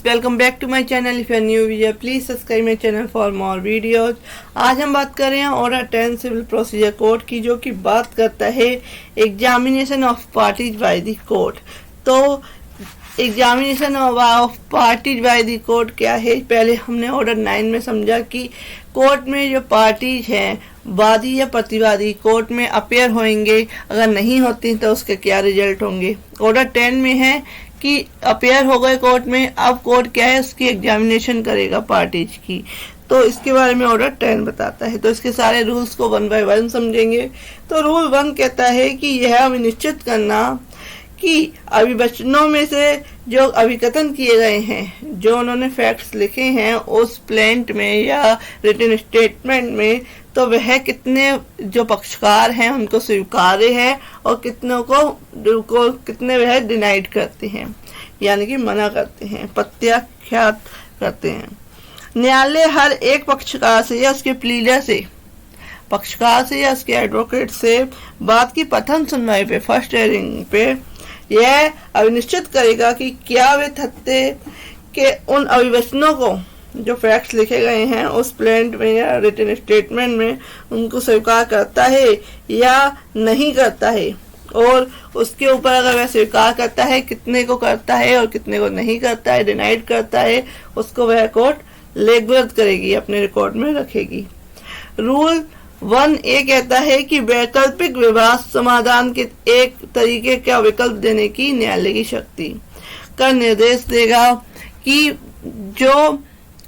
Welcome back to my channel. If you are new video please subscribe my channel for more videos. आज हम बात कर रहे हैं ऑर्डर 10 सिविल प्रोसीजर कोड की, जो कि बात करता है examination of parties by the court. तो examination of parties by the court क्या है? पहले हमने ऑर्डर 9 में समझा कि कोर्ट में जो पार्टीज हैं, वादी या प्रतिवादी, कोर्ट में अपेयर होंगे, अगर नहीं होती तो उसके क्या रिजल्ट होंगे। ऑर्डर 10 में है कि अपेयर हो गए कोर्ट में, अब कोर्ट क्या है, उसकी एग्जामिनेशन करेगा पार्टीज की। तो इसके बारे में ऑर्डर 10 बताता है। तो इसके सारे रूल्स को 1 बाय 1 समझेंगे। तो रूल 1 कहता है कि यह निश्चित करना कि अभिवचनों में से जो अभिकथन किए गए हैं, जो उन्होंने फैक्ट्स लिखे हैं उस प्लेंट में या रिटन स्टेटमेंट में, तो वह कितने जो पक्षकार हैं उनको स्वीकार्य है और कितने वह डिनाइड करते हैं, यानी कि मना करते हैं, प्रत्याख्यात करते हैं। न्यायालय हर एक पक्षकार से या उसके प्लीडर से, पक्षकार से या उसके एडवोकेट से बात की प्रथम सुनवाई पे, फर्स्ट हियरिंग पे, यह अभिनिश्चित करेगा कि क्या वे तथ्य के उन अभिवचनों को, जो फैक्ट्स लिखे गए हैं उस प्लेंट में या रिटन स्टेटमेंट में, उनको स्वीकार करता है या नहीं करता है। और उसके ऊपर अगर वह स्वीकार करता है, कितने को करता है और कितने को नहीं करता है, डिनाइड करता है, उसको वह कोर्ट लेखबद्ध करेगी, अपने रिकॉर्ड में रखेगी। रूल 1A कहता है कि वैकल्पिक विवाद समाधान के एक तरीके का विकल्प देने की न्यायालय की शक्ति का निर्देश देगा कि जो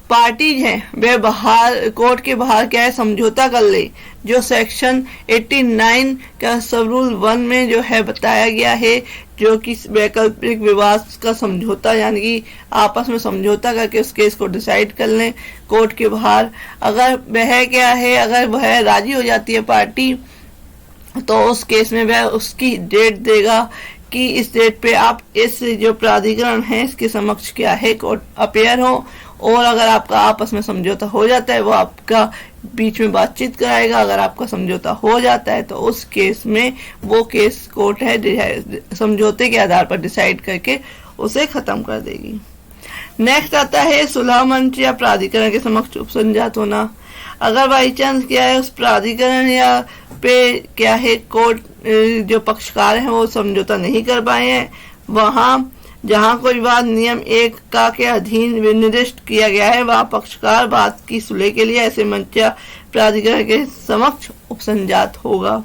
पार्टीज हैं वे बाहर, कोर्ट के बाहर क्या है, समझौता कर ले, जो सेक्शन 89 का सब रूल 1 में जो है बताया गया है, जो कि वैकल्पिक विवाद का समझौता, यानी कि आपस में समझौता करके उस केस को डिसाइड कर लें कोर्ट के बाहर। अगर वह क्या है, अगर वह राजी हो जाती है पार्टी, तो उस केस में वह उसकी डेट देगा कि इस डेट पे आप इस जो प्राधिकरण है इसके समक्ष क्या है कोर्ट अपेयर हो। और अगर आपका आपस में समझौता हो जाता है, वो आपका बीच में बातचीत कराएगा। अगर आपका समझौता हो जाता है तो उस केस में वो केस कोर्ट है समझौते के आधार पर डिसाइड करके उसे खत्म कर देगी। नेक्स्ट आता है सुलह मंच या प्राधिकरण के समक्ष उपसंजात होना। अगर बाई चांस क्या है, उस प्राधिकरण या पे क्या है, कोर्ट जो पक्षकार हैं वो समझौता नहीं कर पाए हैं, वहां जहां कोई बात नियम 1 का के अधीन निर्दिष्ट किया गया है, वह पक्षकार बात की सुलह के लिए ऐसे मंच या प्राधिकरण के समक्ष उपसंजात होगा।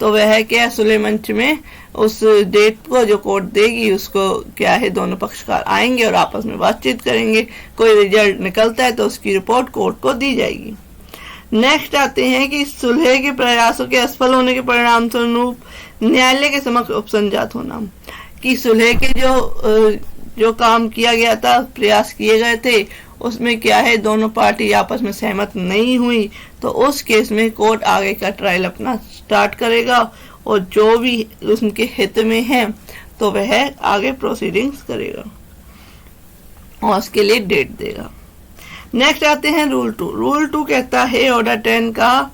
तो वह क्या, सुलह मंच में उस डेट को जो कोर्ट देगी उसको क्या है, दोनों पक्षकार आएंगे और आपस में बातचीत करेंगे। कोई रिजल्ट निकलता है तो उसकी रिपोर्ट कोर्ट को दी जाएगी। नेक्स्ट आते हैं कि सुलह के प्रयासों के असफल होने के परिणाम स्वरूप न्यायालय के समक्ष उपसंजात होना। कि सुलह के जो काम किया गया था, प्रयास किए गए थे, उसमें क्या है, दोनों पार्टी आपस में सहमत नहीं हुई, तो उस केस में कोर्ट आगे का ट्रायल अपना स्टार्ट करेगा और जो भी उनके हित में है तो वह आगे प्रोसीडिंग्स करेगा और उसके लिए डेट देगा। नेक्स्ट आते हैं रूल 2। रूल 2 कहता है ऑर्डर 10 का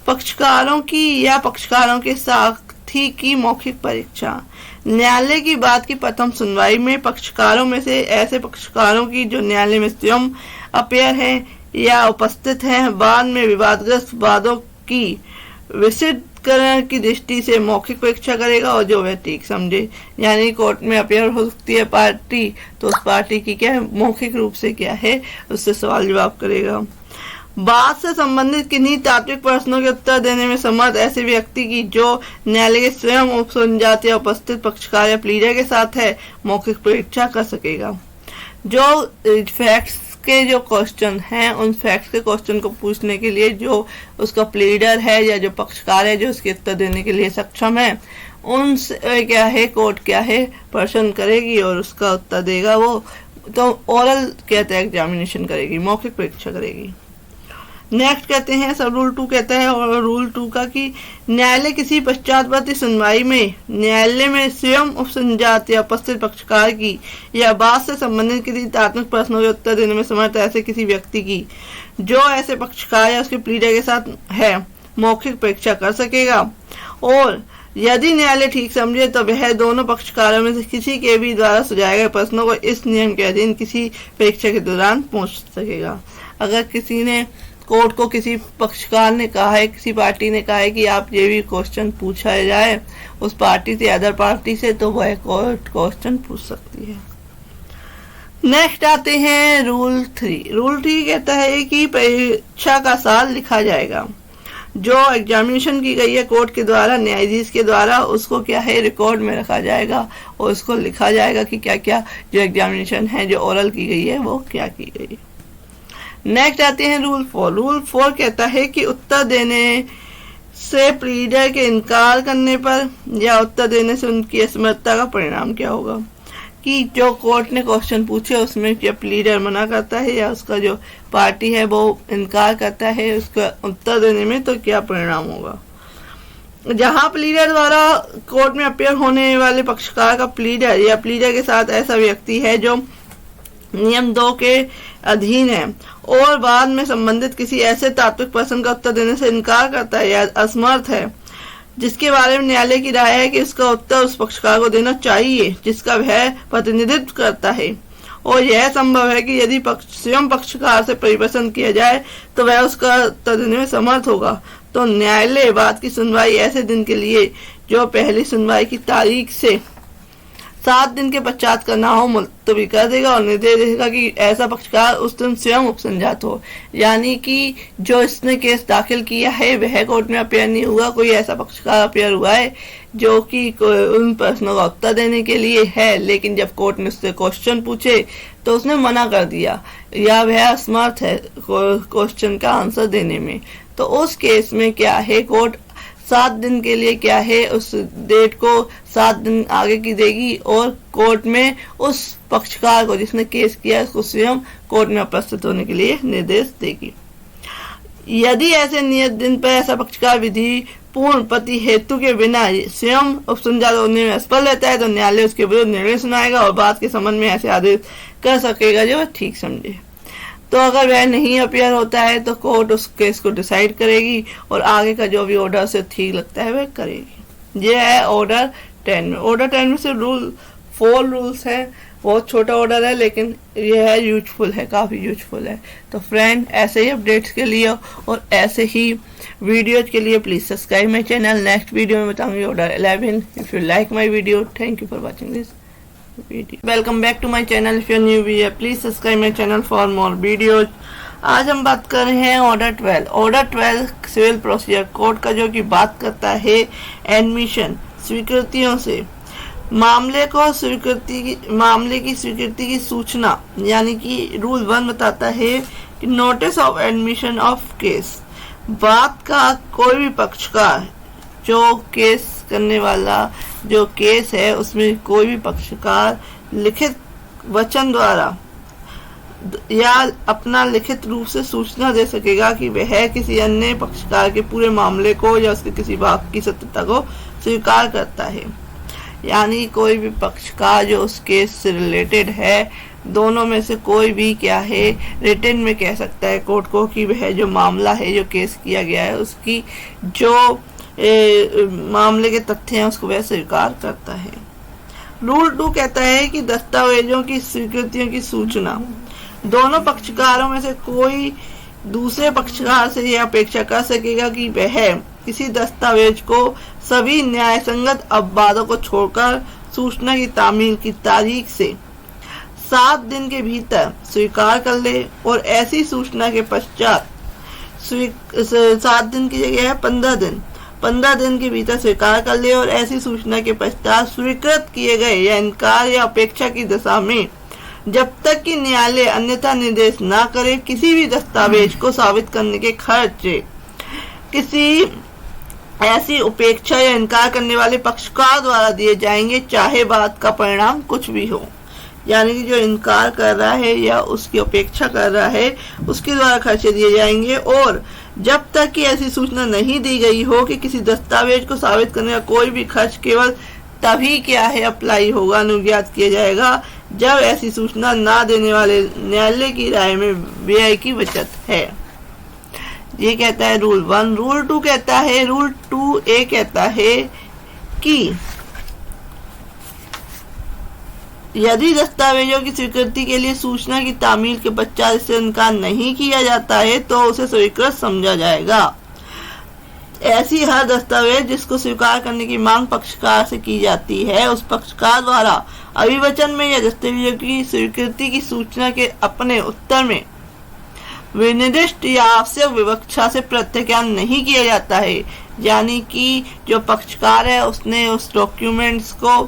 पक्षकारों की या पक्षकारों के साथी की मौखिक परीक्षा। न्यायालय की बात की प्रथम सुनवाई में पक्षकारों में से ऐसे पक्षकारों की जो न्यायालय में स्वयं अपेयर हैं या उपस्थित हैं, बाद में विवादग्रस्त वादों की विशदीकरण की दृष्टि से मौखिक परीक्षा करेगा और जो वह ठीक समझे, यानी कोर्ट में अपेयर हो सकती है पार्टी, तो उस पार्टी की क्या है, मौखिक रूप से क्या है, उससे सवाल जवाब करेगा। बात से संबंधित किन्हीं तात्विक प्रश्नों के उत्तर देने में समर्थ ऐसे व्यक्ति की जो न्यायालय के स्वयं उपसंजात या उपस्थित पक्षकार या प्लीडर के साथ है, मौखिक परीक्षा कर सकेगा। जो फैक्ट्स के जो क्वेश्चन हैं, उन फैक्ट्स के क्वेश्चन को पूछने के लिए जो उसका प्लीडर है या जो पक्षकार है जो उसके उत्तर देने के लिए सक्षम है, उनसे क्या है, कोर्ट क्या है, प्रश्न करेगी और उसका उत्तर देगा वो। तो ओरल कहते हैं एग्जामिनेशन करेगी, मौखिक परीक्षा करेगी। नेक्स्ट कहते हैं सब रूल 2 कहता है और रूल 2 का कि न्यायालय किसी पश्चातवर्ती सुनवाई में न्यायालय में स्वयं उपसंजात या उपस्थित पक्षकार की या बात से संबंधित किसी तात्विक प्रश्नों के उत्तर देने में समर्थ ऐसे किसी व्यक्ति की जो ऐसे पक्षकार या उसके प्लीडर के साथ है, मौखिक परीक्षा कर सकेगा। और यदि न्यायालय ठीक समझे तो वह दोनों पक्षकारों में से किसी के भी द्वारा सुझाए गए प्रश्नों को इस नियम के अधीन किसी परीक्षा के दौरान पूछ सकेगा। अगर किसी ने कोर्ट को, किसी पक्षकार ने कहा है, किसी पार्टी ने कहा है कि आप ये भी क्वेश्चन पूछा जाए उस पार्टी से, अदर पार्टी से, तो वह कोर्ट क्वेश्चन पूछ सकती है। नेक्स्ट आते हैं रूल 3। रूल 3 कहता है कि परीक्षा का साल लिखा जाएगा। जो एग्जामिनेशन की गई है कोर्ट के द्वारा, न्यायाधीश के द्वारा, उसको क्या है, रिकॉर्ड में रखा जाएगा और उसको लिखा जाएगा कि क्या क्या जो एग्जामिनेशन है, जो ओरल की गई है, वो क्या की गई। नेक्स्ट आते हैं रूल 4। रूल 4 कहता है कि उत्तर देने से प्लीडर के इनकार करने पर या उत्तर देने से उनकी असमर्थता का परिणाम क्या होगा। कि जो कोर्ट ने क्वेश्चन पूछे उसमें क्या प्लीडर मना करता है या उसका जो पार्टी है वो इनकार करता है उसका उत्तर देने में, तो क्या परिणाम होगा। जहां प्लीडर द्वारा कोर्ट में अपेयर होने वाले पक्षकार का प्लीडर या प्लीडर के साथ ऐसा व्यक्ति है जो नियम 2 के अधीन है और बाद में संबंधित किसी ऐसे तात्विक प्रश्न का उत्तर देने से इनकार करता है या असमर्थ है, जिसके बारे में न्यायालय की राय है कि उसका उत्तर उस पक्षकार को देना चाहिए जिसका वह प्रतिनिधित्व करता है, और यह संभव है कि यदि स्वयं पक्षकार से परिपत्र किया जाए तो वह उसका उत्तर देने में समर्थ होगा, तो न्यायालय बात की सुनवाई ऐसे दिन के लिए जो पहली सुनवाई की तारीख से 7 दिन के पश्चात करना हो मुलतवी कर देगा और निर्देश देगा कि ऐसा पक्षकार उस दिन स्वयं उपसंजात हो। यानी कि जो इसने केस दाखिल किया है वह कोर्ट में अपेयर नहीं हुआ, कोई ऐसा पक्षकार अपेयर हुआ है जो कि उन प्रश्नों का उत्तर देने के लिए है, लेकिन जब कोर्ट ने उससे क्वेश्चन पूछे तो उसने मना कर दिया या वह असमर्थ है क्वेश्चन का आंसर देने में, तो उस केस में क्या है, कोर्ट 7 दिन के लिए क्या है, उस डेट को 7 दिन आगे की देगी और कोर्ट में उस पक्षकार को जिसने केस किया उसको स्वयं कोर्ट में उपस्थित होने के लिए निर्देश देगी। यदि ऐसे नियत दिन पर ऐसा पक्षकार विधि पूर्ण प्रति हेतु के बिना स्वयं उपसंजात होने में असफल रहता है तो न्यायालय उसके विरुद्ध निर्णय सुनाएगा और बात के संबंध में ऐसे आदेश कर सकेगा जो वह ठीक समझे। तो अगर वह नहीं अपियर होता है तो कोर्ट उस केस को डिसाइड करेगी और आगे का जो भी ऑर्डर से ठीक लगता है वह करेगी। ये है ऑर्डर 10 में। ऑर्डर 10 में से 4 रूल्स हैं, बहुत छोटा ऑर्डर है लेकिन यह है यूजफुल है, काफ़ी यूजफुल है। तो फ्रेंड, ऐसे ही अपडेट्स के लिए और ऐसे ही वीडियोज के लिए please subscribe my channel. Next video में बताऊंगी order 11। If you like my video, thank you for watching this video. Welcome back to my channel. If you're new here, please subscribe my channel for more videos. आज हम बात कर रहे हैं order 12। Order 12 civil procedure code का, जो कि बात करता है एडमिशन स्वीकृतियों से मामले की स्वीकृति की सूचना, यानी कि रूल 1 बताता है कि notice of admission of case, बात का कोई भी पक्षकार, जो केस करने वाला जो केस है उसमें कोई भी पक्षकार लिखित वचन द्वारा या अपना लिखित रूप से सूचना दे सकेगा कि वह किसी अन्य पक्षकार के पूरे मामले को या उसके किसी भाग की सत्यता को स्वीकार करता है। यानी कोई भी पक्षकार जो उस केस से रिलेटेड है, दोनों में से कोई भी क्या है, रिटन में कह सकता है कोर्ट को कि वह जो मामला है, जो केस किया गया है, उसकी जो मामले के तथ्य हैं उसको वह स्वीकार करता है। रूल 2 कहता है कि दस्तावेजों की स्वीकृतियों की सूचना, दोनों पक्षकारों में से कोई दूसरे पक्षकार से यह अपेक्षा कर सकेगा कि वह किसी दस्तावेज को सभी न्यायसंगत अपवादों को छोड़कर सूचना की तामील की तारीख से 7 दिन के भीतर स्वीकार कर ले और ऐसी सूचना के पश्चात 7 दिन की जगह है 15 दिन के भीतर स्वीकार कर ले और ऐसी सूचना के पश्चात स्वीकृत किए गए या इनकार या अपेक्षा की दशा में जब तक कि न्यायालय अन्यथा निर्देश ना करे, किसी भी दस्तावेज को साबित करने के खर्चे किसी ऐसी उपेक्षा या इनकार करने वाले पक्षकार द्वारा दिए जाएंगे, चाहे बात का परिणाम कुछ भी हो। यानी कि जो इनकार कर रहा है या उसकी अपेक्षा कर रहा है उसके द्वारा खर्चे दिए जाएंगे, और जब तक कि ऐसी सूचना नहीं दी गई हो कि किसी दस्तावेज को साबित करने का कोई भी खर्च केवल तभी क्या है अप्लाई होगा, अनुज्ञात किया जाएगा, जब ऐसी सूचना ना देने वाले न्यायालय की राय में व्यय की बचत है। ये कहता है रूल 1। रूल 2 कहता है, रूल 2A कहता है कि यदि दस्तावेजों की स्वीकृति के लिए सूचना की तामील के पश्चात इससे इनकार नहीं किया जाता है तो उसे स्वीकृत समझा जाएगा। ऐसी हर दस्तावेज जिसको स्वीकार करने की मांग पक्षकार से की जाती है, उस पक्षकार द्वारा अभिवचन में या दस्तावेजों की स्वीकृति की सूचना के अपने उत्तर में विनिर्दिष्ट या आवश्यक विवक्षा से प्रत्याख्यान नहीं किया जाता है। यानी कि जो पक्षकार है उसने उस डॉक्यूमेंट्स को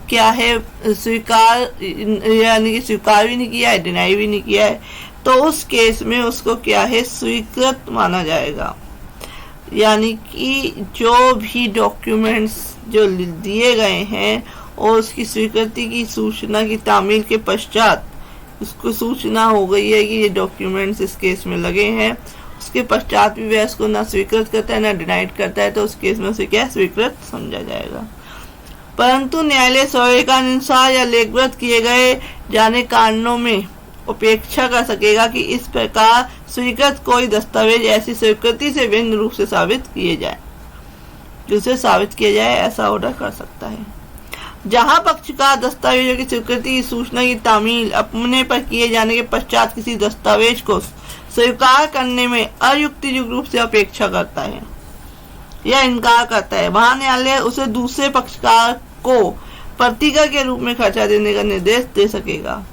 क्या है स्वीकार यानी कि स्वीकार भी नहीं किया है, डिनाई भी नहीं किया है, तो उस केस में उसको क्या है स्वीकृत माना जाएगा। यानी कि जो भी डॉक्यूमेंट्स जो दिए गए हैं और उसकी स्वीकृति की सूचना की तामील के पश्चात उसको सूचना हो गई है कि ये डॉक्यूमेंट्स इस केस में लगे हैं, उसके पश्चात भी वह उसको ना स्वीकृत करता है ना डिनाइड करता है, तो उस केस में उसे क्या स्वीकृत समझा जाएगा। परंतु न्यायालय स्वैच्छिकानुसार या लेखबद्ध किए गए जाने कारणों में उपेक्षा कर सकेगा कि इस प्रकार स्वीकृत कोई दस्तावेज ऐसी स्वीकृति से भिन्न रूप से साबित किए जाए, जिसे साबित किया जाए ऐसा ऑर्डर कर सकता है। जहां पक्षकार दस्तावेजों की स्वीकृति की सूचना की तामील अपने पर किए जाने के पश्चात किसी दस्तावेज को स्वीकार करने में अयुक्तियुक्त रूप से अपेक्षा करता है या इनकार करता है, वहां न्यायालय उसे दूसरे पक्षकार को प्रतिज्ञा के रूप में खर्चा देने का निर्देश दे सकेगा।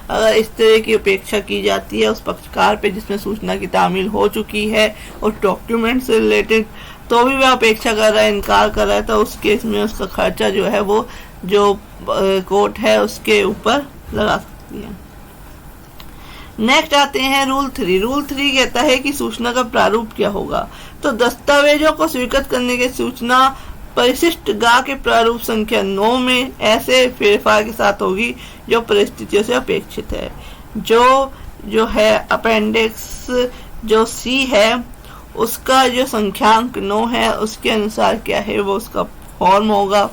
अगर इस तरह की अपेक्षा की जाती है उस पक्षकार पे जिसमें सूचना की तामील हो चुकी है और डॉक्यूमेंट से रिलेटेड, तो भी वह अपेक्षा कर रहा है, इनकार कर रहा है, तो उस केस में उसका खर्चा जो है वो जो कोर्ट है उसके ऊपर लगा सकती है। नेक्स्ट आते हैं रूल 3। रूल 3 कहता है कि सूचना का प्रारूप क्या होगा। तो दस्तावेजों को स्वीकृत करने की सूचना परिशिष्ट गा के प्रारूप संख्या 9 में ऐसे फेरफार के साथ होगी जो परिस्थितियों से अपेक्षित है। जो है अपेंडिक्स जो सी है उसका जो संख्यांक 9 है उसके अनुसार क्या है वो उसका फॉर्म होगा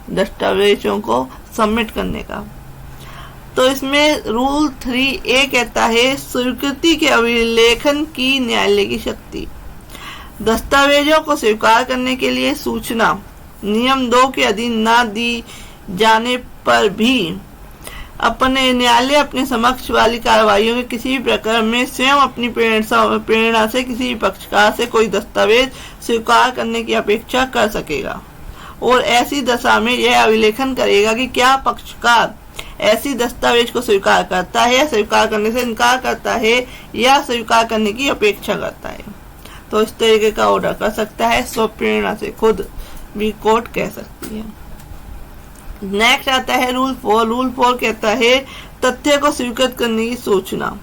दस्तावेजों को सबमिट करने का। तो इसमें रूल 3A कहता है स्वीकृति के अभिलेखन की न्यायालय की शक्ति। दस्तावेजों को स्वीकार करने के लिए सूचना नियम 2 के अधीन न दी जाने पर भी अपने न्यायालय अपने समक्ष वाली कार्रवाइयों के किसी भी प्रकरण में स्वयं अपनी प्रेरणा से किसी भी पक्षकार से कोई दस्तावेज स्वीकार करने की अपेक्षा कर सकेगा और ऐसी दशा में यह अभिलेखन करेगा कि क्या पक्षकार ऐसी दस्तावेज को स्वीकार करता है या स्वीकार करने से इनकार करता है या स्वीकार करने की अपेक्षा करता है। तो इस तरीके का ऑर्डर कर सकता है, स्वप्रेरणा से खुद भी कोर्ट कह सकती है। नेक्स्ट आता है रूल 4। रूल 4 कहता है तथ्य को स्वीकृत करने की सूचना।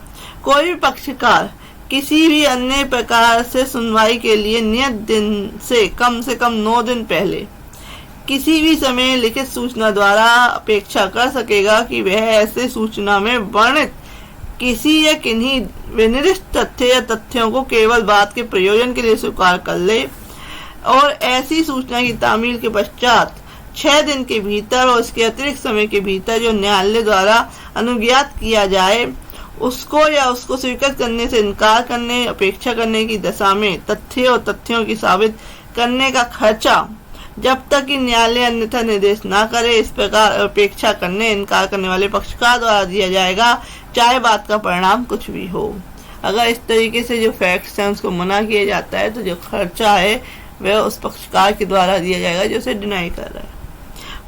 कोई भी पक्षकार किसी भी अन्य प्रकार से सुनवाई के लिए नियत दिन से कम 9 दिन पहले किसी भी समय लिखित सूचना द्वारा अपेक्षा कर सकेगा कि वह ऐसे सूचना में वर्णित किसी या किन्हीं विनिर्दिष्ट तथ्य या तथ्यों को केवल बात के प्रयोजन के लिए स्वीकार कर ले और ऐसी सूचना की तामील के पश्चात 6 दिन के भीतर और इसके अतिरिक्त समय के भीतर जो न्यायालय द्वारा अनुज्ञात किया जाए उसको या उसको स्वीकृत करने से इनकार करने अपेक्षा करने की दशा में तथ्य और तथ्यों की साबित करने का खर्चा जब तक कि न्यायालय अन्यथा निर्देश न करे इस प्रकार अपेक्षा करने इनकार करने वाले पक्षकार द्वारा दिया जाएगा, चाहे बात का परिणाम कुछ भी हो। अगर इस तरीके से जो फैक्ट्स हैं उसको मना किया जाता है तो जो खर्चा है वह उस पक्षकार के द्वारा दिया जाएगा जो उसे डिनाई कर रहा है।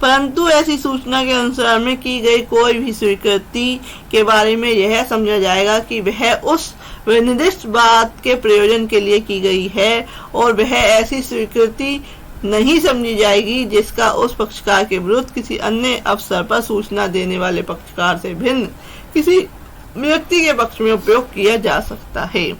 परंतु ऐसी सूचना के अनुसार में की गई कोई भी स्वीकृति के बारे में यह समझा जाएगा कि वह उस निर्दिष्ट बात के प्रयोजन के लिए की गई है और वह ऐसी स्वीकृति नहीं समझी जाएगी जिसका उस पक्षकार के विरुद्ध किसी अन्य अवसर पर सूचना देने वाले पक्षकार से भिन्न किसी व्यक्ति के पक्ष में उपयोग किया जा सकता है,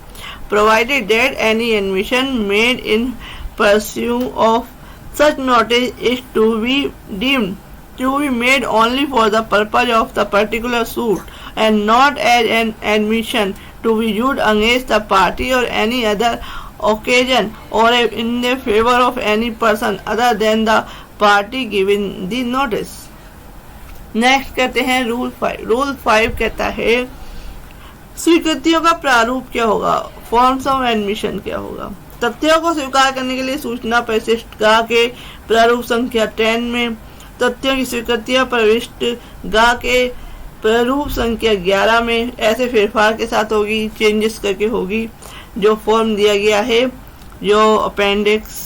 provided that any admission made in pursuit of such notice is to be deemed to be made only for the purpose of the particular suit and not as an admission to be used against the party or any other occasion or in the favor of any person other than the party given the notice। Next कहते हैं rule 5। Rule 5 कहता है स्वीकृतियों का प्रारूप क्या होगा, forms of admission क्या होगा। तथ्यों को स्वीकार करने के लिए सूचना परिशिष्ट गा के प्रारूप संख्या 10 में, तथ्यों की स्वीकृतियां प्रविष्ट गा के प्रारूप संख्या 11 में ऐसे फेरफार के साथ होगी, चेंजेस करके होगी। जो फॉर्म दिया गया है जो अपेंडिक्स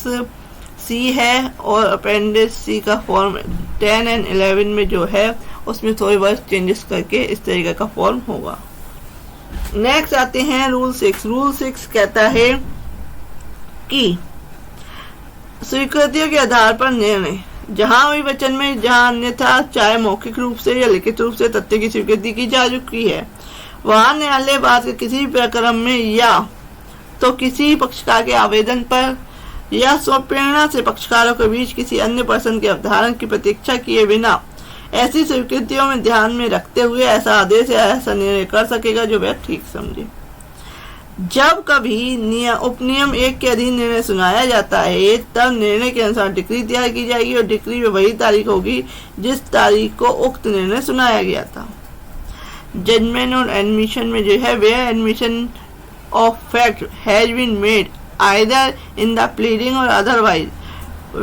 सी है और अपेंडिक्स सी का फॉर्म 10 और 11 में जो है उसमें थोड़े बहुत चेंजेस करके इस तरीके का फॉर्म होगा। नेक्स्ट आते हैं रूल 6। रूल 6 कहता है कि स्वीकृतियों के आधार पर निर्णय, जहां भी वचन में जहां अन्यथा चाहे मौखिक रूप से या लिखित रूप से तथ्य की स्वीकृति की जा चुकी है, वहां न्यायालय बात के किसी भी प्रकरण में या तो किसी पक्षकार के आवेदन पर या स्वप्रेरणा से पक्षकारों के बीच किसी अन्य पर्सन के अवधारण की प्रतीक्षा किए बिना ऐसी स्वीकृतियों में ध्यान में रखते हुए ऐसा आदेश या ऐसा निर्णय कर सकेगा जो वह ठीक समझे। जब कभी उपनियम 1 के अधीन निर्णय सुनाया जाता है तब निर्णय के अनुसार डिक्री तैयार की जाएगी और डिक्री में वही तारीख होगी जिस तारीख को उक्त निर्णय सुनाया गया था। जजमेंट और एडमिशन में जो है वह admission of fact has been made either in the pleading or otherwise,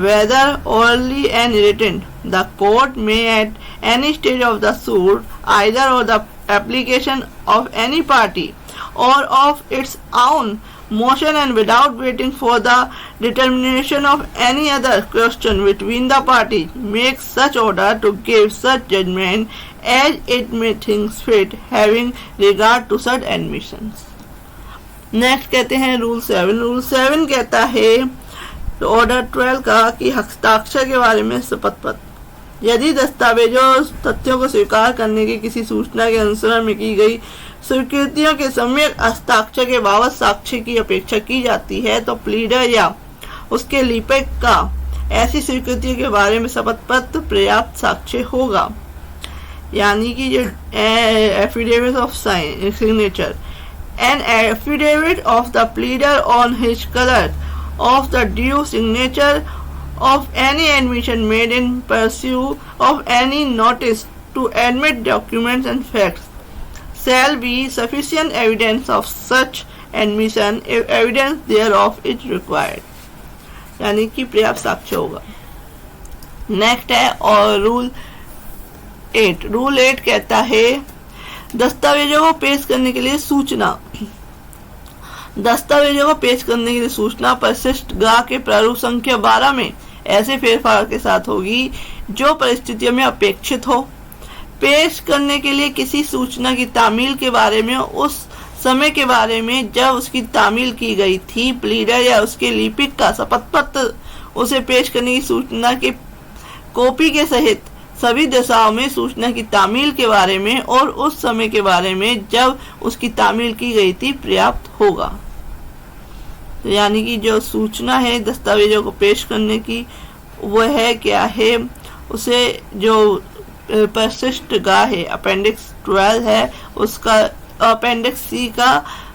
whether orally and written. The court may at any stage of the suit, either or the application of any party or of its own motion and without waiting for the determination of any other question between the parties, make such order to give such judgment as it may think fit, having regard to such admissions. Next कहते हैं rule 7। Rule 7 कहता है order 12 का कि हस्ताक्षर के बारे में शपथ पत्र, यदि दस्तावेजों तथ्यों को स्वीकार करने की किसी सूचना के अनुसरण में की गई स्वीकृतियों के सम्यक हस्ताक्षर के बाबत साक्ष्य की अपेक्षा की जाती है तो प्लीडर या उसके लिपिक का ऐसी स्वीकृतियों के बारे में शपथ पत्र पर्याप्त साक्ष्य होगा। यानी कि जो affidavit of signature, an affidavit of the pleader on his color of the due signature of any admission made in pursuit of any notice to admit documents and facts shall be sufficient evidence of such admission if evidence thereof is required। यानी कि पर्याप्त साक्ष्य होगा। Next है और rule 8। Rule 8 कहता है दस्तावेजों को पेश करने के लिए सूचना, दस्तावेजों को पेश करने के लिए सूचना परिशिष्ट गा के प्रारूप संख्या 12 में ऐसे फेरफार के साथ होगी जो परिस्थितियों में अपेक्षित हो। पेश करने के लिए किसी सूचना की तामील के बारे में उस समय के बारे में जब उसकी तामील की गई थी, प्लीडर या उसके लिपिक का शपथ पत्र उसे पेश करने की सूचना के कॉपी के सहित सभी दशाओं में सूचना की तामील के बारे में और उस समय के बारे में जब उसकी तामील की गई थी पर्याप्त होगा। तो यानी कि जो सूचना है दस्तावेजों को पेश करने की वह है क्या है, उसे जो परिशिष्ट गा है अपेंडिक्स 12 है उसका अपेंडिक्स सी का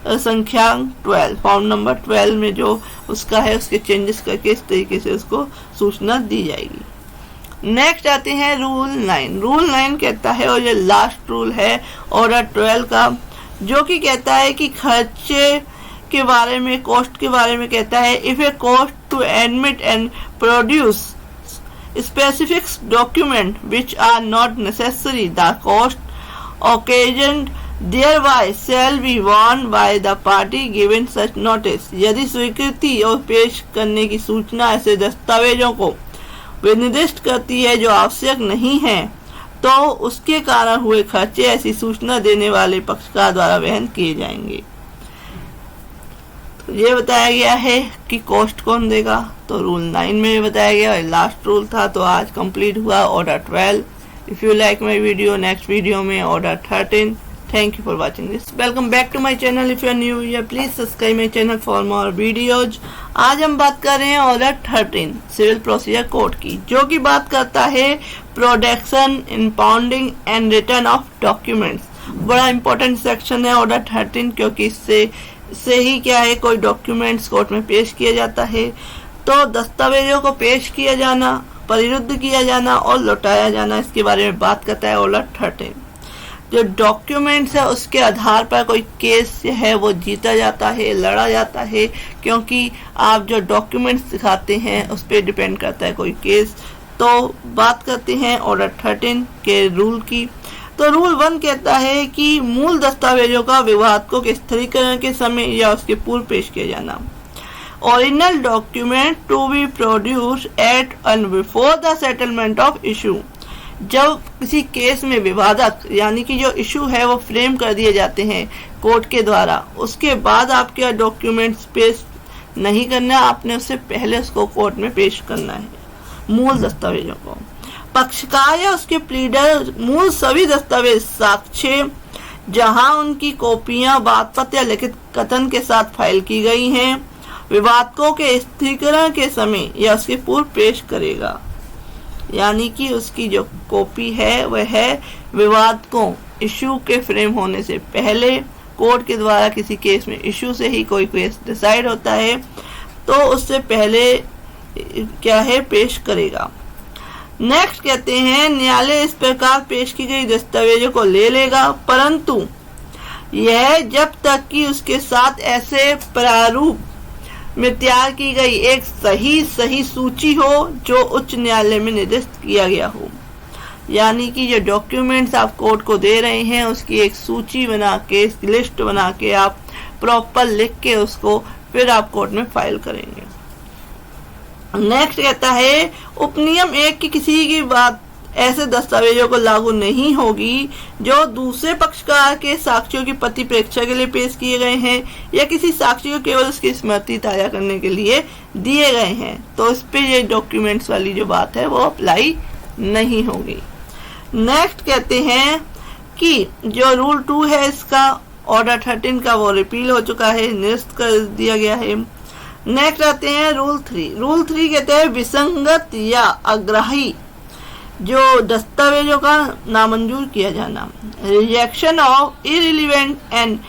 संख्या 12 फॉर्म नंबर 12 में जो उसका है उसके चेंजेस करके इस तरीके से उसको सूचना दी जाएगी। नेक्स्ट आते हैं रूल 9। रूल 9 कहता है और ये लास्ट रूल है ऑर्डर 12 का, जो कि कहता है कि खर्चे के बारे में, कॉस्ट के बारे में कहता है if a cost to admit and produce specific document which are not necessary, the cost occasioned thereby shall be borne by the party given such notice। यदि स्वीकृति और पेश करने की सूचना ऐसे दस्तावेजों को विनिर्दिष्ट करती है जो आवश्यक नहीं है तो उसके कारण हुए खर्चे ऐसी सूचना देने वाले पक्षकार द्वारा वहन किए जाएंगे। तो ये बताया गया है कि कॉस्ट कौन देगा, तो रूल 9 में बताया गया और लास्ट रूल था। तो आज कंप्लीट हुआ order 12। If you like my video, next video में order 13। Thank you for watching this. Welcome back to my channel. If you are new here please subscribe my channel for more videos. आज हम बात कर रहे हैं order 13 civil procedure code की, जो कि बात करता है production, impounding and return of documents. बड़ा इंपॉर्टेंट सेक्शन है ऑर्डर 13 क्योंकि इससे ही क्या है कोई डॉक्यूमेंट्स कोर्ट में पेश किया जाता है। तो दस्तावेजों को पेश किया जाना, परिरुद्ध किया जाना और लौटाया जाना, इसके बारे में बात करता है ऑर्डर 13। जो डॉक्यूमेंट्स है उसके आधार पर कोई केस है वो जीता जाता है, लड़ा जाता है, क्योंकि आप जो डॉक्यूमेंट्स दिखाते हैं उस पर डिपेंड करता है कोई केस। तो बात करते हैं ऑर्डर 13 के रूल की। तो रूल 1 कहता है कि मूल दस्तावेजों का विवादकों के स्थिरीकरण के समय या उसके पूर्व पेश किया जाना। Original document to be produce at and before the settlement of issue. जब किसी केस में विवादक यानी कि जो इशू है वो फ्रेम कर दिए जाते हैं कोर्ट के द्वारा, उसके बाद आपके डॉक्यूमेंट्स पेश नहीं करना, आपने उससे पहले उसको कोर्ट में पेश करना है मूल दस्तावेजों को। पक्षकार या उसके प्लीडर मूल सभी दस्तावेज, साक्ष्य जहां उनकी कॉपियां बात पत्र या लिखित कथन के साथ फाइल की गई हैं, विवादकों के स्थिरीकरण के समय या उसके पूर्व पेश करेगा। यानी कि उसकी जो कॉपी है वह है विवादकों इशू के फ्रेम होने से पहले, कोर्ट के द्वारा किसी केस में इशू से ही कोई केस डिसाइड होता है तो उससे पहले क्या है पेश करेगा। नेक्स्ट कहते हैं न्यायालय इस प्रकार पेश की गई दस्तावेजों को ले लेगा, परंतु यह जब तक कि उसके साथ ऐसे प्रारूप में तैयार की गई एक सही सूची हो जो उच्च न्यायालय में निर्दिष्ट किया गया हो। यानी कि जो डॉक्यूमेंट्स आप कोर्ट को दे रहे हैं उसकी एक सूची बना के, लिस्ट बना के आप प्रॉपर लिख के उसको फिर आप कोर्ट में फाइल करेंगे। नेक्स्ट कहता है उपनियम 1 की किसी की बात ऐसे दस्तावेजों को लागू नहीं होगी जो दूसरे पक्षकार के साक्ष्यों की प्रतिप्रेक्षा के लिए पेश किए गए हैं या किसी साक्षी को केवल उसकी स्मृति ताजा करने के लिए दिए गए हैं। तो इस पे ये डॉक्यूमेंट्स वाली जो बात है वो अप्लाई नहीं होगी। नेक्स्ट कहते हैं कि जो रूल 2 है इसका ऑर्डर 13 का वो रिपील हो चुका है, निरस्त कर दिया गया है। नेक्स्ट आते हैं रूल 3। रूल 3 कहते हैं विसंगत या अग्राही जो दस्तावेजों का नामंजूर किया जाना, rejection of irrelevant and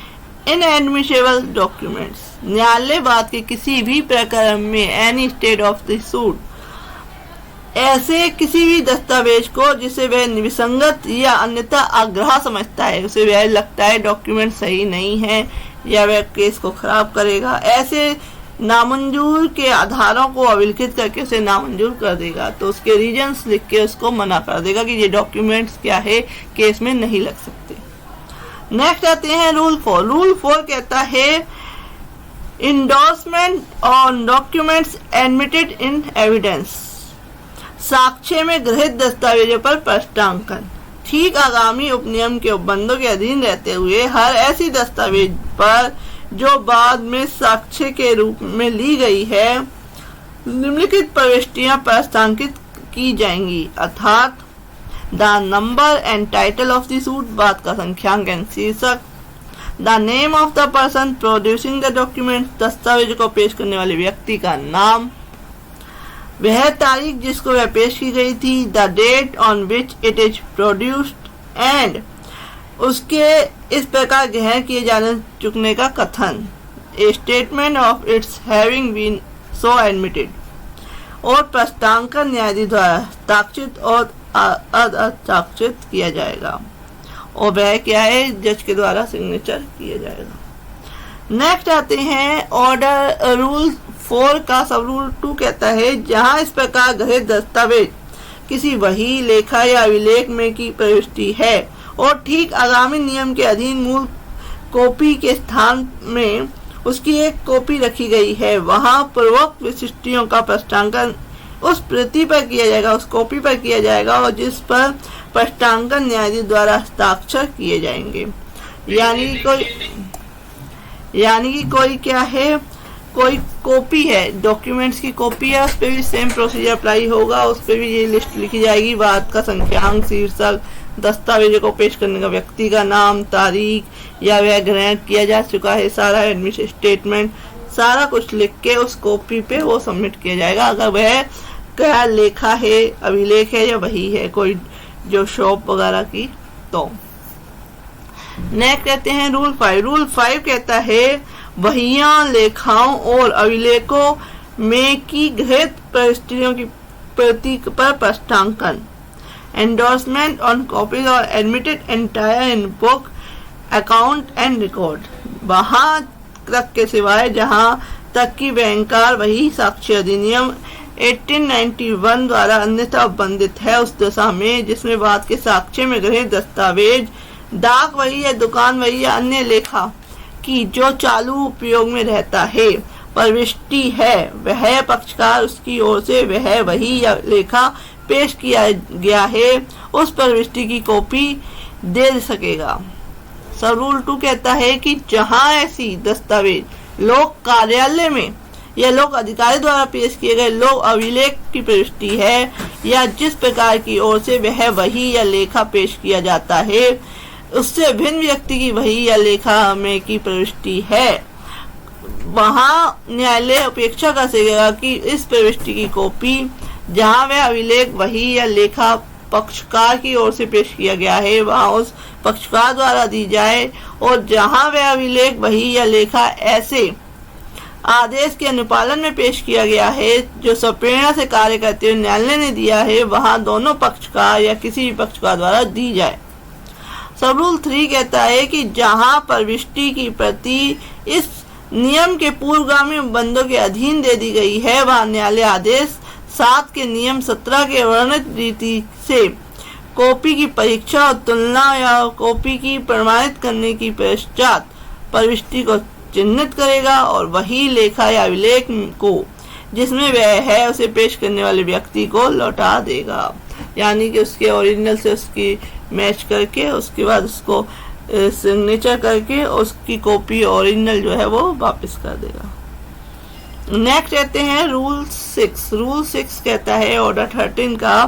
inadmissible documents. न्यायालय बात के किसी भी प्रकरण में any state of the suit ऐसे किसी भी दस्तावेज को जिसे वह विसंगत या अन्यथा आग्रह समझता है, उसे वह लगता है डॉक्यूमेंट सही नहीं है या वह केस को खराब करेगा, ऐसे नामंजूर के आधारों को अविलिखित करके उसे नामंजूर कर देगा। तो उसके रीजंस लिख के उसको मना कर देगा कि ये डॉक्यूमेंट्स क्या है केस में नहीं लग सकते। नेक्स्ट आते हैं रूल 4। रूल 4 कहता है endorsement on documents admitted in evidence. साक्ष्य में गृहीत दस्तावेजों पर प्रश्नांकन। ठीक आगामी उपनियम के उपबंधों के अधीन रहते हुए हर ऐसी दस्तावेज पर जो बाद में साक्ष्य के रूप में ली गई है निम्नलिखित प्रविष्टियां प्रस्तांकित की जाएंगी, अर्थात the number and title of the suit, बात का संख्यांक एंड शीर्षक, the name of the person producing the document, दस्तावेज को पेश करने वाले व्यक्ति का नाम, वह तारीख जिसको वह पेश की गई थी, the date on which it is produced and उसके इस प्रकार ग्रहण किए जाने चुकने का कथन, a statement of its having been so admitted, और प्रस्तांकन न्यायाधीश द्वारा हस्ताक्षरित और हस्ताक्षरित किया जाएगा और वह क्या है जज के द्वारा सिग्नेचर किया जाएगा। नेक्स्ट आते हैं ऑर्डर रूल 4 का सब रूल 2 कहता है जहां इस प्रकार गृहीत दस्तावेज किसी वही लेखा या अभिलेख में की प्रविष्टि है और ठीक आगामी नियम के अधीन मूल कॉपी के स्थान में उसकी एक कॉपी रखी गई है, वहां पूर्वोक्त विशिष्टियों का प्रस्तांकन उस प्रति पर किया जाएगा, उस कॉपी पर किया जाएगा और जिस पर प्रस्तांकन न्यायाधीश द्वारा हस्ताक्षर किए जाएंगे। यानी कि कोई क्या है, कोई कॉपी है, डॉक्यूमेंट्स की कॉपी है, उस पर भी सेम प्रोसीजर अप्लाई होगा, उस पर भी ये लिस्ट लिखी जाएगी, बात का संख्यांक, शीर्षक, दस्तावेजों को पेश करने का व्यक्ति का नाम, तारीख या वह ग्रहण किया जा चुका है, सारा एडमिशन स्टेटमेंट, सारा कुछ लिख के उस कॉपी पे वो सबमिट किया जाएगा। अगर वह क्या लेखा है, अभिलेख है या वही है कोई जो शॉप वगैरह की। तो नेक्स्ट कहते हैं रूल 5। रूल 5 कहता है वहियां, लेखाओं और अभिलेखों में की गृहीत प्रविष्टियों की प्रतीक पर प्रस्तांकन। एंडोर्समेंट ऑन कॉपीज और admitted entire in book account and record. वहां तक के सिवाय जहां तक की बैंकर वही साक्ष्य अधिनियम 1891 द्वारा अन्यथा बंधित है उस दशा में जिसमें बात के साक्ष्य में ग्रहित दस्तावेज डाक वही या दुकान वही या अन्य लेखा की जो चालू उपयोग में रहता है प्रविष्टि है, वह पक्षकार उसकी ओर से वह वही या लेखा पेश किया गया है उस प्रविष्टि की कॉपी दे सकेगा। सब रूल 2 कहता है कि जहां ऐसी दस्तावेज लोक कार्यालय में या लोक अधिकारी द्वारा पेश किए गए लोक अभिलेख की प्रविष्टि है या जिस प्रकार की ओर से वह वही या लेखा पेश किया जाता है उससे भिन्न व्यक्ति की वही या लेखा में की प्रविष्टि है, वहां न्यायालय अपेक्षा कर सकेगा कि इस प्रविष्टि की कॉपी जहां वह अभिलेख वही या लेखा पक्षकार की ओर से पेश किया गया है वहां उस पक्षकार द्वारा दी जाए और जहां वह अभिलेख वही या लेखा ऐसे आदेश के अनुपालन में पेश किया गया है जो स्वप्रेरणा से कार्य करते हुए न्यायालय ने दिया है वहां दोनों पक्षकार या किसी भी पक्षकार द्वारा दी जाए। सब रूल 3 कहता है कि जहां प्रविष्टि की प्रति इस नियम के पूर्वगामी बंदों के अधीन दे दी गई है वहां न्यायालय आदेश 7 के नियम 17 के वर्णित रीति से कॉपी की परीक्षा और तुलना या कॉपी की प्रमाणित करने की पश्चात प्रविष्टि को चिन्हित करेगा और वही लेखा या अभिलेख को जिसमें वह है उसे पेश करने वाले व्यक्ति को लौटा देगा, यानी कि उसके ओरिजिनल से उसकी मैच करके उसके बाद उसको सिग्नेचर करके उसकी कॉपी ओरिजिनल जो है वो वापस कर देगा। नेक्स्ट कहते हैं रूल 6। रूल 6 कहता है ऑर्डर 13 का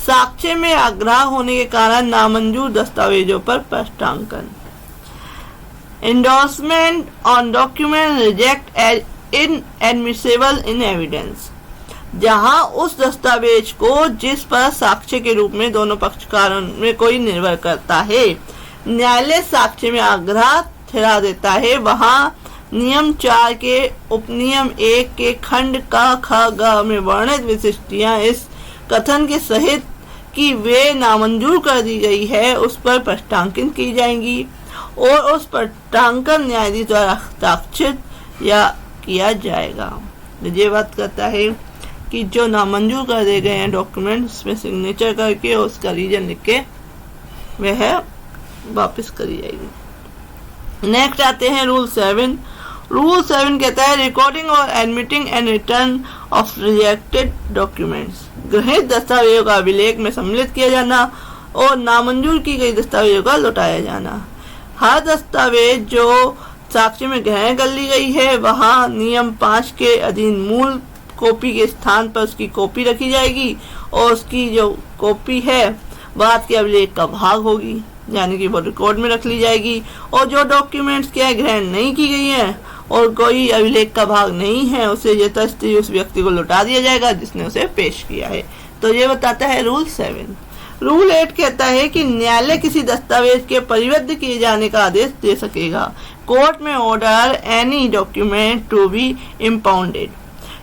साक्ष्य में आग्रह होने के कारण नामंजूर दस्तावेजों पर पृष्ठांकन। Endorsement on document reject as inadmissible in evidence। जहां उस दस्तावेज को जिस पर साक्ष्य के रूप में दोनों पक्षकारों में कोई निर्भर करता है न्यायालय साक्ष्य में आग्रह ठहरा देता है वहां नियम 4 के उपनियम 1 के खंड का ख ग में वर्णित विशिष्टियां इस कथन के सहित कि वे नामंजूर कर दी गई है उस पर पृष्ठांकन की जाएंगी और उस पृष्ठांकन न्यायाधीश द्वारा हस्ताक्षरित या किया जाएगा। ये बात करता है कि जो नामंजूर कर दिए गए हैं डॉक्यूमेंट उसमें सिग्नेचर करके उसका रीजन लिख के वह वापस करी जाएगी। नेक्स्ट आते हैं रूल 7। रूल 7 कहता है रिकॉर्डिंग और admitting and return of rejected documents. ग्रहित दस्तावेजों का अभिलेख में सम्मिलित किया जाना और नामंजूर की गई दस्तावेजों का लौटाया जाना। हर दस्तावेज जो साक्ष्य में ग्रहण कर ली गई है वहां नियम 5 के अधीन मूल कॉपी के स्थान पर उसकी कॉपी रखी जाएगी और उसकी जो कॉपी है बाद के अभिलेख का भाग होगी, यानी कि वो रिकॉर्ड में रख ली जाएगी। और जो डॉक्यूमेंट्स क्या ग्रहण नहीं की गई हैं और कोई अभिलेख का भाग नहीं है उसे यथास्थिति उस व्यक्ति को लौटा दिया जाएगा जिसने उसे पेश किया है। तो ये बताता है रूल 7। रूल 8 कहता है कि न्यायालय किसी दस्तावेज के परिबद्ध किए जाने का आदेश दे सकेगा। कोर्ट में order any document to be impounded.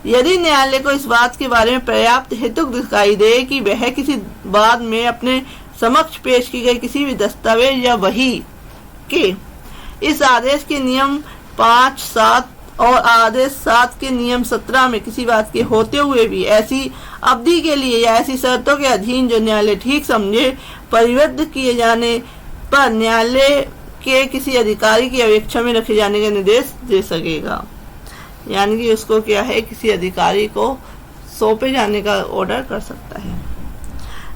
यदि न्यायालय को इस बात के बारे में पर्याप्त हेतु दिखाई दे कि वह किसी बाद में अपने समक्ष पेश की गई किसी भी दस्तावेज या वही के इस आदेश के नियम 5, 7 और आदेश 7 के नियम 17 में किसी बात के होते हुए भी ऐसी अवधि के लिए या ऐसी शर्तों के अधीन जो न्यायालय ठीक समझे परिबद्ध किए जाने पर न्यायालय के किसी अधिकारी की अपेक्षा में रखे जाने का निर्देश दे सकेगा, यानी कि उसको क्या है किसी अधिकारी को सौंपे जाने का ऑर्डर कर सकता है।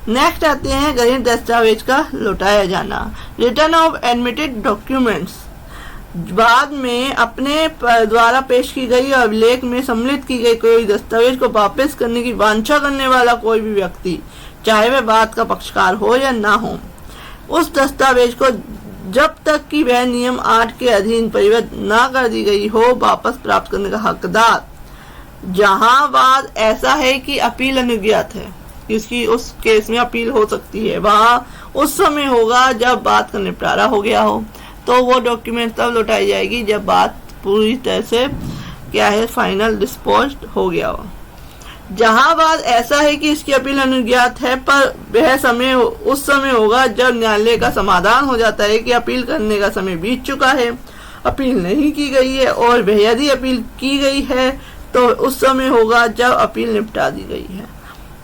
नेक्स्ट आते हैं ग्रहित दस्तावेज का लौटाया जाना। Return of admitted documents. बाद में अपने द्वारा पेश की गई अभिलेख में सम्मिलित की गई कोई दस्तावेज को वापस करने की वांछा करने वाला कोई भी व्यक्ति चाहे वह बात का पक्षकार हो या ना हो उस दस्तावेज को जब तक कि वह नियम 8 के अधीन परिबद्ध ना कर दी गई हो वापस प्राप्त करने का हकदार। जहां बात ऐसा है कि अपील अनुज्ञात है, इसकी उस केस में अपील हो सकती है, वहां उस समय होगा जब बात का निपटारा हो गया हो। तो वो डॉक्यूमेंट तब लौटाई जाएगी जब बात पूरी तरह से क्या है फाइनल डिस्पोज्ड हो गया हो। जहां बात ऐसा है कि इसकी अपील अनुज्ञात है, पर वह समय उस समय होगा जब न्यायालय का समाधान हो जाता है कि अपील करने का समय बीत चुका है, अपील नहीं की गई है, और वह यदि अपील की गई है तो उस समय होगा जब अपील निपटा दी गई है।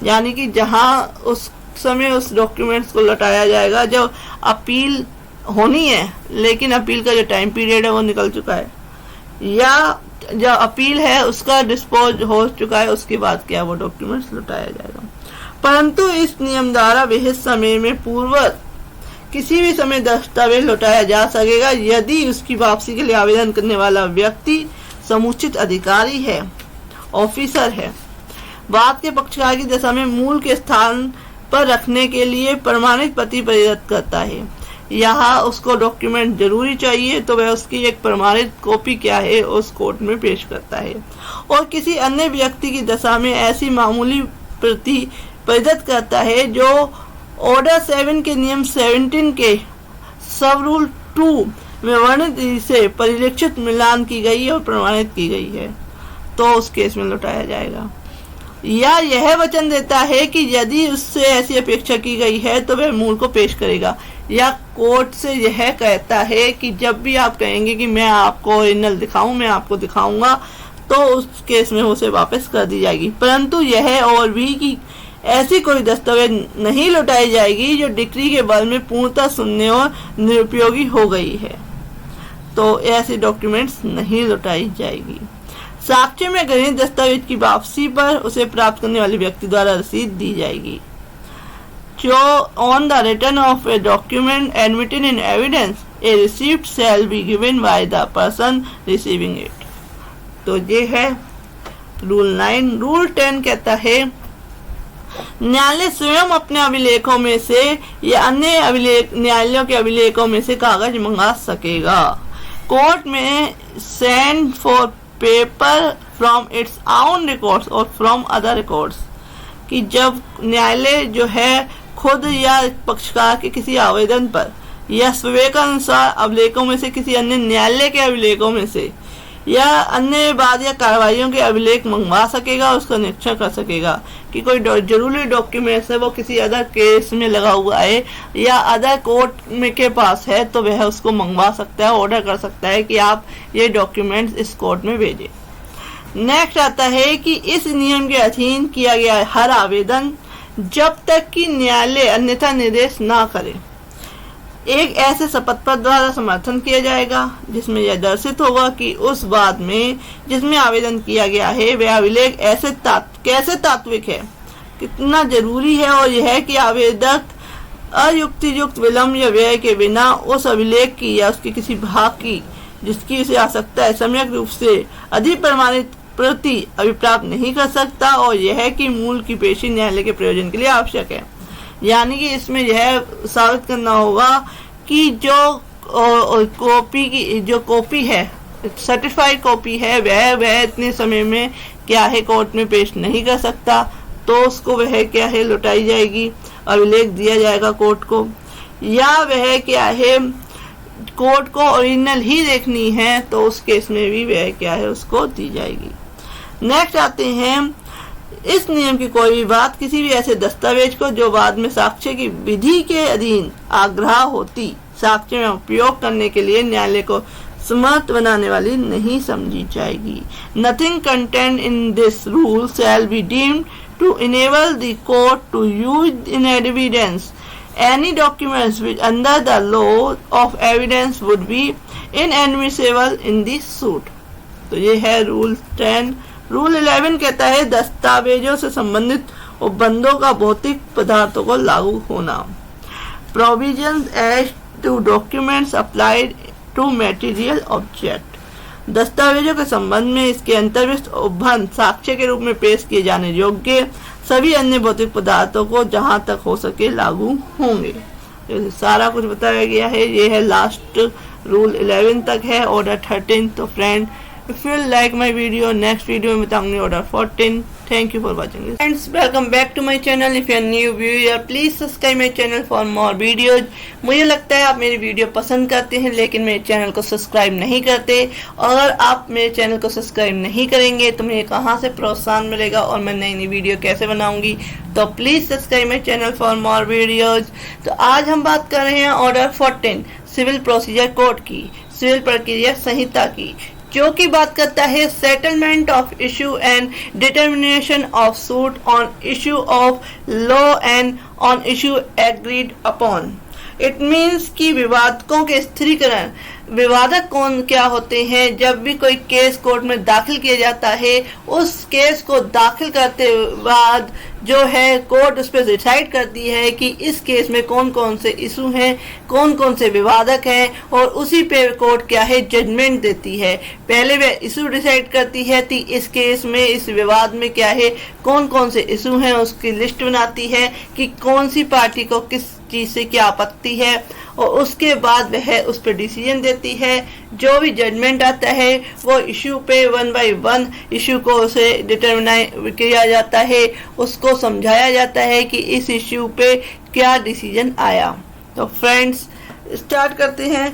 यानी कि जहां उस समय उस डॉक्यूमेंट्स को लौटाया जाएगा जब अपील होनी है, लेकिन अपील का जो टाइम पीरियड है वो निकल चुका है, या जो अपील है उसका डिस्पोज हो चुका है, उसके बाद क्या वो डॉक्यूमेंट्स लौटाया जाएगा। परंतु इस नियम द्वारा विहित समय में पूर्ववत किसी भी समय दस्तावेज लौटाया जा सकेगा यदि उसकी वापसी के लिए आवेदन करने वाला व्यक्ति समुचित अधिकारी है, ऑफिसर है, वाद के पक्षकार की दशा में मूल के स्थान पर रखने के लिए प्रमाणित प्रति प्रदत्त करता है। यहाँ उसको डॉक्यूमेंट जरूरी चाहिए तो वह उसकी एक प्रमाणित कॉपी क्या है उस कोर्ट में पेश करता है, और किसी अन्य व्यक्ति की दशा में ऐसी मामूली प्रति प्रदत्त करता है जो ऑर्डर 7 के नियम 17 के सब रूल 2 में वर्णित से परिलक्षित मिलान की गई और प्रमाणित की गई है, तो उस केस में लौटाया जाएगा। या यह वचन देता है कि यदि उससे ऐसी अपेक्षा की गई है तो वह मूल को पेश करेगा, या कोर्ट से यह कहता है कि जब भी आप कहेंगे कि मैं आपको ओरिजिनल दिखाऊं, मैं आपको दिखाऊंगा, तो उस केस में उसे वापस कर दी जाएगी। परंतु यह और भी कि ऐसी कोई दस्तावेज नहीं लौटाई जाएगी जो डिक्री के बल में पूर्णतः शून्य और निरुपयोगी हो गई है, तो ऐसे डॉक्यूमेंट्स नहीं लौटाई जाएगी। साक्ष्य में गृहीत दस्तावेज की वापसी पर उसे प्राप्त करने वाले व्यक्ति द्वारा रसीद दी जाएगी। जो on the return of a document admitted in evidence A receipt shall be given by the person receiving it. तो ये है रूल 9। रूल 10 कहता है न्यायालय स्वयं अपने अभिलेखों में से या अन्य न्यायालयों के अभिलेखों में से कागज मंगा सकेगा। कोर्ट में send for paper from its own records और फ्रॉम अदर रिकॉर्ड्स, कि जब न्यायालय जो है खुद या पक्षकार के किसी आवेदन पर या स्वेच्छानुसार अभिलेखों में से किसी अन्य न्यायालय के अभिलेखों में से या अन्य वाद या कार्रवाइयों के अभिलेख मंगवा सकेगा, उसका निरीक्षण कर सकेगा कि कोई जरूरी डॉक्यूमेंट्स है वो किसी अदर केस में लगा हुआ है या अदर कोर्ट में के पास है, तो वह उसको मंगवा सकता है, ऑर्डर कर सकता है कि आप ये डॉक्यूमेंट्स इस कोर्ट में भेजें। नेक्स्ट आता है कि इस नियम के अधीन किया गया हर आवेदन जब तक कि न्यायालय अन्यथा निर्देश ना करे एक ऐसे शपथ पत्र द्वारा समर्थन किया जाएगा जिसमें यह दर्शित होगा कि उस वाद में जिसमें आवेदन किया गया है वह अभिलेख कैसे तात्विक है, कितना जरूरी है, और यह है कि आवेदक अयुक्तियुक्त विलंब या व्यय के बिना उस अभिलेख की या उसके किसी भाग की जिसकी उसे आवश्यकता है सम्यक रूप से अधिक प्रमाणित प्रति अभिप्राप्त नहीं कर सकता, और यह है कि मूल की पेशी न्यायालय के प्रयोजन के लिए आवश्यक है। यानी कि इसमें यह साबित करना होगा कि जो कॉपी है, सर्टिफाइड कॉपी है, वह इतने समय में क्या है कोर्ट में पेश नहीं कर सकता, तो उसको वह क्या है लौटाई जाएगी, अभिलेख दिया जाएगा कोर्ट को। या वह क्या है कोर्ट को ओरिजिनल ही देखनी है, तो उस केस में भी वह क्या है उसको दी जाएगी। नेक्स्ट आते हैं इस नियम की कोई भी बात किसी भी ऐसे दस्तावेज को जो बाद में साक्ष्य की विधि के अधीन आग्रह होती साक्ष्य में उपयोग करने के लिए न्यायालय को समर्थ बनाने वाली नहीं समझी जाएगी। Nothing content in this rule shall be deemed to enable the court to use in evidence any documents which under the law of evidence would be inadmissible in this suit. तो ये है रूल 10। रूल 11 कहता है दस्तावेजों से संबंधित उपबंधों का भौतिक पदार्थों को लागू होना। Provisions as to documents applied to material object. दस्तावेजों के संबंध में इसके अंतर्गत उपबंध साक्ष्य के रूप में पेश किए जाने योग्य सभी अन्य भौतिक पदार्थों को जहां तक हो सके लागू होंगे। तो सारा कुछ बताया गया है। ये है लास्ट रूल 11 तक है, ऑर्डर 13। तो friend, if you like my video, next video में बताऊंगी order 14। Thank you for watching this. Friends, welcome back to my channel. If you are new viewer, please subscribe my channel for more videos. मुझे लगता है आप मेरी video पसंद करते हैं लेकिन मेरे चैनल को सब्सक्राइब नहीं करते। और अगर आप मेरे चैनल को सब्सक्राइब नहीं करेंगे तो मुझे कहां से प्रोत्साहन मिलेगा और मैं नई नई वीडियो कैसे बनाऊंगी। तो please subscribe my channel for more videos. तो आज हम बात कर रहे हैं ऑर्डर 14 सिविल प्रोसीजर कोड की, सिविल प्रक्रिया संहिता की, जो की बात करता है settlement of issue and determination of suit on issue of law and on issue agreed upon. It means कि विवादकों के स्थिरीकरण, विवादक कौन क्या होते हैं। जब भी कोई केस कोर्ट में दाखिल किया जाता है, उस केस को दाखिल करते बाद जो है कोर्ट उस पर डिसाइड करती है कि इस केस में कौन कौन से इशू हैं, कौन कौन से विवादक हैं, और उसी पे कोर्ट क्या है जजमेंट देती है। पहले वह इशू डिसाइड करती है कि इस केस में, इस विवाद में क्या है, कौन कौन से इशू हैं, उसकी लिस्ट बनाती है कि कौन सी पार्टी को किस चीज से क्या आपत्ति है, और उसके बाद वह उस पर डिसीजन देती है। जो भी जजमेंट आता है वो इशू पे 1 बाय 1 इशू को उसे डिटरमाइन किया जाता है, उसको समझाया जाता है कि इस इशू पे क्या डिसीजन आया। तो फ्रेंड्स स्टार्ट करते हैं।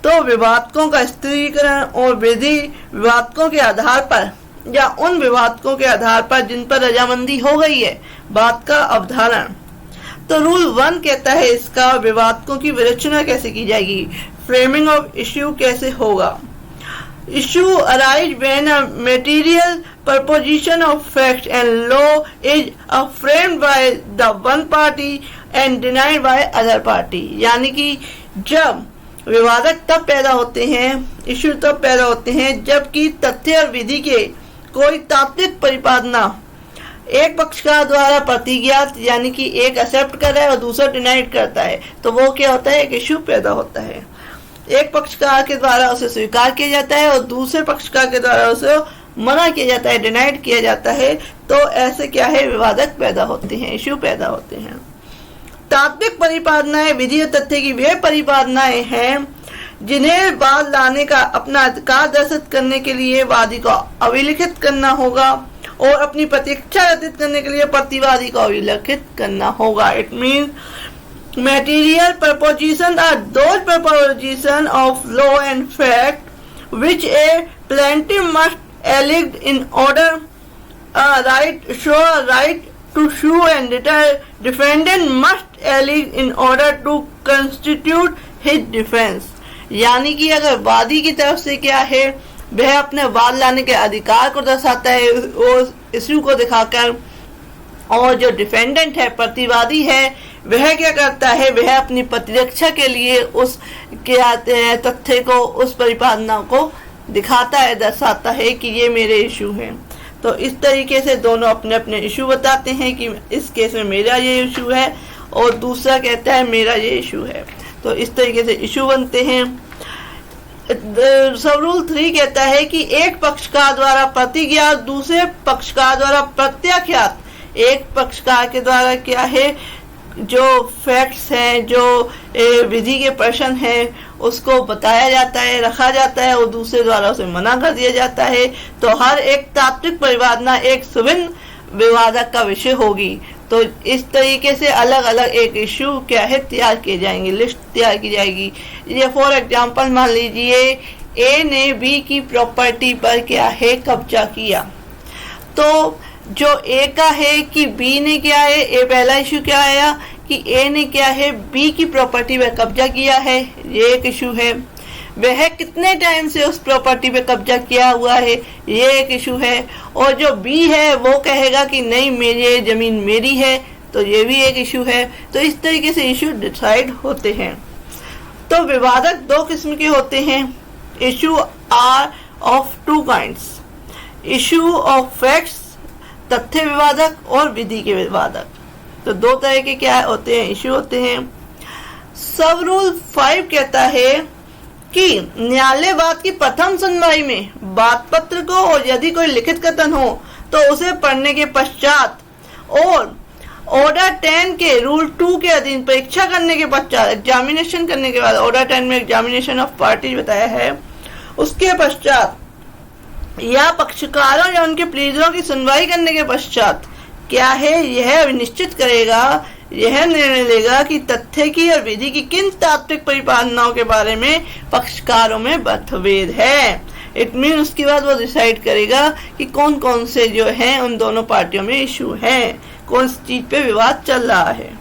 तो विवादकों का स्थिरीकरण और विधि विवादकों के आधार पर या उन विवादकों के आधार पर जिन पर रजामंदी हो गई है, बात का अवधारण। तो रूल 1 कहता है इसका विवादकों की विवेचना कैसे की जाएगी, फ्रेमिंग ऑफ इश्यू कैसे होगा। Issue arise when a material preposition of fact and law is framed by the one party and denied by other party. यानी कि जब विवादक तब पैदा होते हैं, इश्यू तब पैदा होते हैं जबकि तथ्य और विधि के कोई तात्विक प्रतिपादना एक पक्षकार द्वारा प्रतिज्ञात, यानी कि एक एक्सेप्ट कर रहा है और दूसरा डिनाइड करता है, तो वो क्या होता है, एक इश्यू पैदा होता है। एक पक्षकार के द्वारा उसे स्वीकार किया जाता है और दूसरे पक्षकार के द्वारा उसे मना किया जाता है, डिनाइड किया जाता है। तो ऐसे क्या है, विवादक पैदा होते हैं, इश्यू पैदा होते हैं। तात्विक परिपादनाएं विधि और तथ्य की वे परिपादनाएं हैं जिन्हें वाद लाने का अपना अधिकार दर्शित करने के लिए वादी को अभिलिखित करना होगा और अपनी प्रतीक्षा व्यतीत करने के लिए प्रतिवादी को अभिलिखित करना होगा। It means material proposition are those proposition of law and fact which a plaintiff must allege in order show a right to sue and defendant must allege in order to constitute his defense। यानी कि अगर वादी की तरफ से क्या है, वह अपने वाद लाने के अधिकार को दर्शाता है उस इश्यू को दिखाकर, और जो डिफेंडेंट है, प्रतिवादी है, वह क्या करता है, वह अपनी प्रतिरक्षा के लिए उस क्या तथ्य को, उस परिपादना को दिखाता है, दर्शाता है कि ये मेरे इशू हैं। तो इस तरीके से दोनों अपने अपने इशू बताते हैं कि इस केस में मेरा ये इशू है और दूसरा कहता है मेरा ये इशू है। तो इस तरीके से इशू बनते हैं। सब रूल 3 कहता है कि एक पक्षकार द्वारा प्रतिज्ञात, दूसरे पक्षकार द्वारा प्रत्याख्यात। एक पक्षकार के द्वारा क्या है, जो फैक्ट्स हैं, जो विधि के प्रश्न हैं, उसको बताया जाता है, रखा जाता है, और दूसरे द्वारा उसे मना कर दिया जाता है। तो हर एक तात्विक परिवादना एक सुभिन्न विवादक का विषय होगी। तो इस तरीके से अलग अलग एक इश्यू क्या है तैयार किए जाएंगे, लिस्ट तैयार की जाएगी। ये फॉर एग्जांपल मान लीजिए ए ने बी की प्रॉपर्टी पर क्या है कब्जा किया। तो जो ए का है कि बी ने क्या है, ए पहला इश्यू क्या आया कि ए ने क्या है बी की प्रॉपर्टी पर कब्जा किया है, ये एक इश्यू है। वह कितने टाइम से उस प्रॉपर्टी पे कब्जा किया हुआ है, ये एक इशू है। और जो बी है वो कहेगा कि नहीं मेरी जमीन मेरी है, तो ये भी एक इशू है। तो इस तरीके से इशू डिसाइड होते हैं। तो विवादक 2 किस्म के होते हैं। Issue are of 2 kinds, issue of facts तथ्य विवादक और विधि के विवादक। तो 2 तरह के क्या होते हैं, इशू होते हैं। सब रूल 5 कहता है कि न्यायालयवाद की प्रथम सुनवाई में बात पत्र को और यदि कोई लिखित कथन हो तो उसे पढ़ने के पश्चात और ऑर्डर 10 के रूल 2 के अधीन परीक्षा करने के पश्चात, एग्जामिनेशन करने के बाद, ऑर्डर 10 में एग्जामिनेशन ऑफ पार्टीज बताया है, उसके पश्चात या पक्षकारों या उनके प्लीडरों की सुनवाई करने के पश्चात क्या है, यह निश्चित करेगा, यह निर्णय लेगा कि तथ्य की और विधि की किन तात्विक परिपालनाओं के बारे में पक्षकारों में मतभेद है। इट मीन उसके बाद वो डिसाइड करेगा कि कौन कौन से जो हैं उन दोनों पार्टियों में इशू हैं, कौन सी चीज पे विवाद चल रहा है,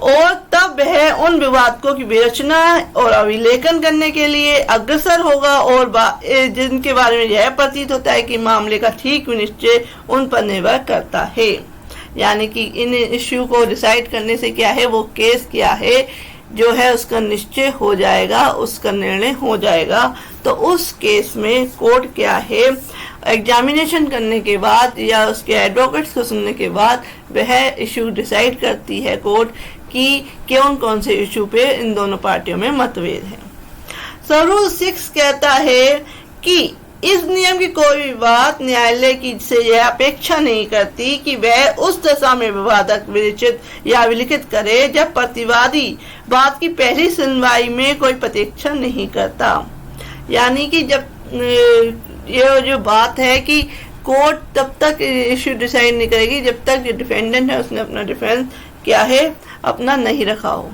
और तब वह उन विवादों की विरचना और अभिलेखन करने के लिए अग्रसर होगा और जिनके बारे में यह प्रतीत होता है कि मामले का ठीक निश्चय उन पर निर्भर करता है। यानी कि इन इश्यू को डिसाइड करने से क्या है, वो केस क्या है जो है उसका निश्चय हो जाएगा, उसका निर्णय हो जाएगा। तो उस केस में कोर्ट क्या है, एग्जामिनेशन करने के बाद या उसके एडवोकेट्स को सुनने के बाद वह इशू डिसाइड करती है कोर्ट कि कौन कौन से इशू पे इन दोनों पार्टियों में मतभेद है। सो रूल 6 कहता है कि इस नियम की कोई भी बात न्यायालय की से यह अपेक्षा नहीं करती कि वह उस दशा में विवादक विरचित या अभिलिखित करे जब प्रतिवादी बात की पहली सुनवाई में कोई प्रतीक्षा नहीं करता। यानी कि जब ये जो बात है कि कोर्ट तब तक इश्यू डिसाइड नहीं करेगी जब तक जो डिफेंडेंट है उसने अपना डिफेंस क्या है अपना नहीं रखा हो।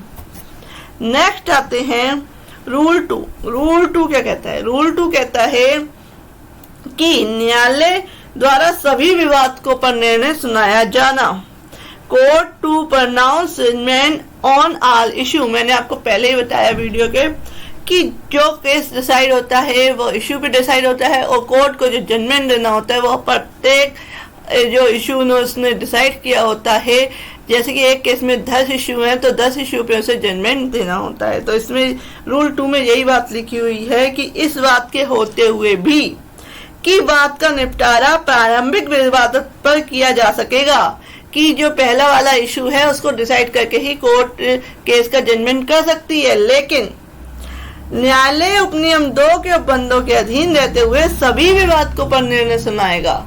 नेक्स्ट आते हैं रूल 2। रूल 2 क्या कहता है? रूल 2 कहता है कि न्यायालय द्वारा सभी विवादों पर निर्णय सुनाया जाना। Court to pronounce judgment on all issue. मैंने आपको पहले ही बताया वीडियो के कि जो केस डिसाइड होता है वो इशू पे डिसाइड होता है और कोर्ट को जो जजमेंट देना होता है वो प्रत्येक जो इशू उसने डिसाइड किया होता है। जैसे कि एक केस में 10 इशू हैं तो 10 इशू पे उसे जजमेंट देना होता है। तो इसमें रूल 2 में यही बात लिखी हुई है कि इस बात के होते हुए भी कि बात का निपटारा प्रारंभिक विवाद पर किया जा सकेगा कि जो पहला वाला इशू है उसको डिसाइड करके ही कोर्ट केस का जजमेंट कर सकती है, लेकिन न्यायालय उपनियम 2 के उपबंधों के अधीन रहते हुए सभी विवादों पर निर्णय सुनाएगा।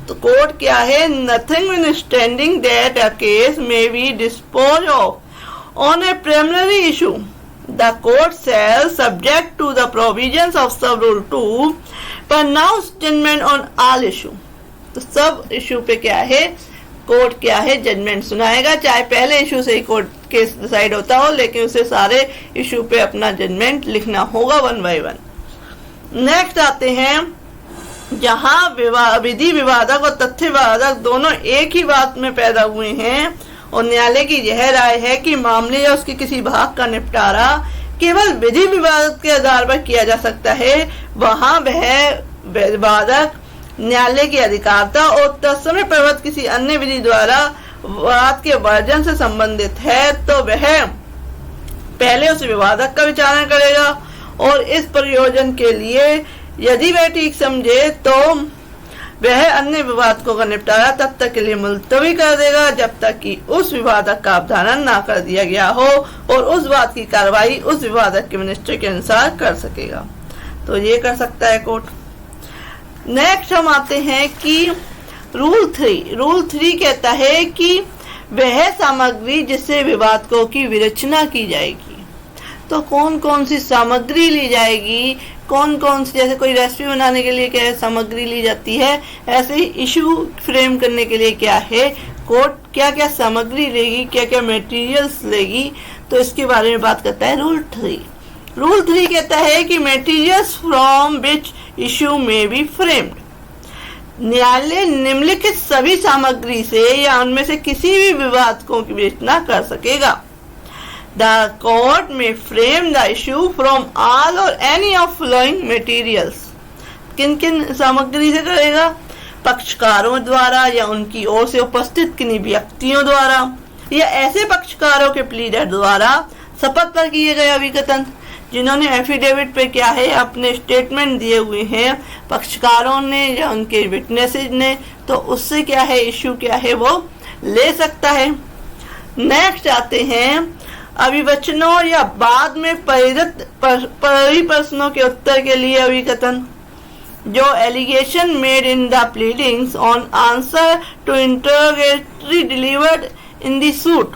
तो कोर्ट क्या है, nothing notwithstanding that a case may be disposed of on a preliminary issue, the court shall, subject to the provisions of sub rule 2, pronounce judgment on all issue। तो सब इशू पे क्या है, कोर्ट क्या है judgement सुनाएगा, चाहे पहले इशू से ही कोर्ट केस डिसाइड होता हो, लेकिन उसे सारे इशू पे अपना जजमेंट लिखना होगा 1 by 1। नेक्स्ट आते हैं जहां विधि विवादक और तथ्य विवादक दोनों एक ही बात में पैदा हुए हैं और न्यायालय की यह राय है कि मामले या उसके किसी भाग का निपटारा केवल विधि विवाद के आधार पर किया जा सकता है, वहां वह विवादक न्यायालय की अधिकारता और तत्समय प्रवृत्त किसी अन्य विधि द्वारा वाद के वर्जन से संबंधित है, तो वह पहले उस विवादक का विचारण करेगा और इस प्रयोजन के लिए यदि वह ठीक समझे तो वह अन्य विवादों का निपटारा तब तक के लिए मुलतवी कर देगा जब तक कि उस विवादक का अवधारण ना कर दिया गया हो और उस बात की कार्रवाई उस विवादक के निश्चय के अनुसार कर सकेगा। तो ये कर सकता है कोर्ट। नेक्स्ट हम आते हैं कि रूल 3। रूल 3 कहता है कि वह सामग्री जिससे विवादों की विरचना की जाएगी। तो कौन कौन सी सामग्री ली जाएगी, कौन कौन सी, जैसे कोई रेसिपी बनाने के लिए क्या है सामग्री ली जाती है, ऐसे ही इशू फ्रेम करने के लिए क्या है कोर्ट क्या क्या सामग्री लेगी, क्या क्या मटेरियल्स लेगी, तो इसके बारे में बात करता है रूल 3। रूल 3 कहता है कि मटेरियल्स फ्रॉम विच इशू में बी फ्रेम्ड। न्यायालय निम्नलिखित सभी सामग्री से या उनमें से किसी भी विवादों की विवेचना कर सकेगा। The court may frame the issue from all or any of following materials। किन किन सामग्री से करेगा? पक्षकारों द्वारा या उनकी ओर से उपस्थित किन्हीं व्यक्तियों द्वारा या ऐसे पक्षकारों के प्लीडर द्वारा शपथ पर किए गए अभिकथन जिन्होंने एफिडेविट पे क्या है अपने स्टेटमेंट दिए हुए हैं पक्षकारों ने या उनके विटनेसेस ने, तो उससे क्या है इश्यू क्या है वो ले सकता है। नेक्स्ट आते हैं अभिवचनों या बाद में परिप्रश्नों के उत्तर के लिए अभिकथन। जो allegation made in the pleadings on answer to interrogatory delivered in the suit,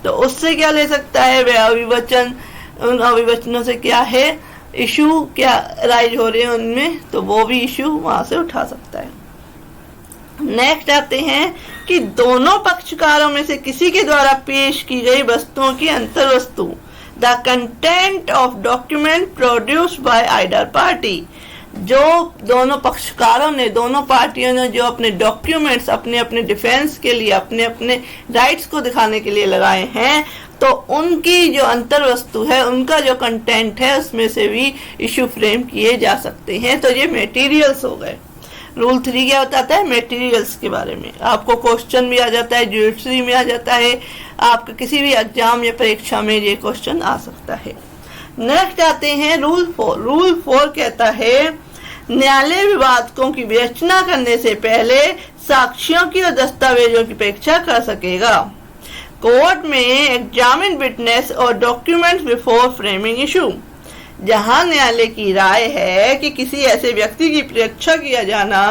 तो उससे क्या ले सकता है वह अभिवचन। उन अभिवचनों से क्या है इशू क्या राइज हो रहे हैं उनमें, तो वो भी इशू वहां से उठा सकता है। नेक्स्ट आते हैं कि दोनों पक्षकारों में से किसी के द्वारा पेश की गई वस्तुओं की अंतर वस्तु, the content of document produced by either party. जो दोनों पक्षकारों ने, दोनों पार्टियों ने जो अपने डॉक्यूमेंट्स अपने अपने डिफेंस के लिए, अपने अपने राइट्स को दिखाने के लिए लगाए हैं, तो उनकी जो अंतर वस्तु है, उनका जो कंटेंट है, उसमें से भी इशू फ्रेम किए जा सकते हैं। तो ये मटेरियल्स हो गए। रूल 3 क्या बताता है? मटेरियल्स के बारे में। आपको क्वेश्चन भी आ जाता है, ज्यूडिशरी में आ जाता है, आपका किसी भी एग्जाम या परीक्षा में ये क्वेश्चन आ सकता है। नेक्स्ट आते हैं रूल 4। रूल 4 कहता है न्यायालय विवादकों की विवेचना करने से पहले साक्ष्यों की और दस्तावेजों की परीक्षा कर सकेगा। कोर्ट में एग्जामिन विटनेस और डॉक्यूमेंट्स बिफोर फ्रेमिंग इशू। जहां न्यायालय की राय है कि किसी ऐसे व्यक्ति की परीक्षा किया जाना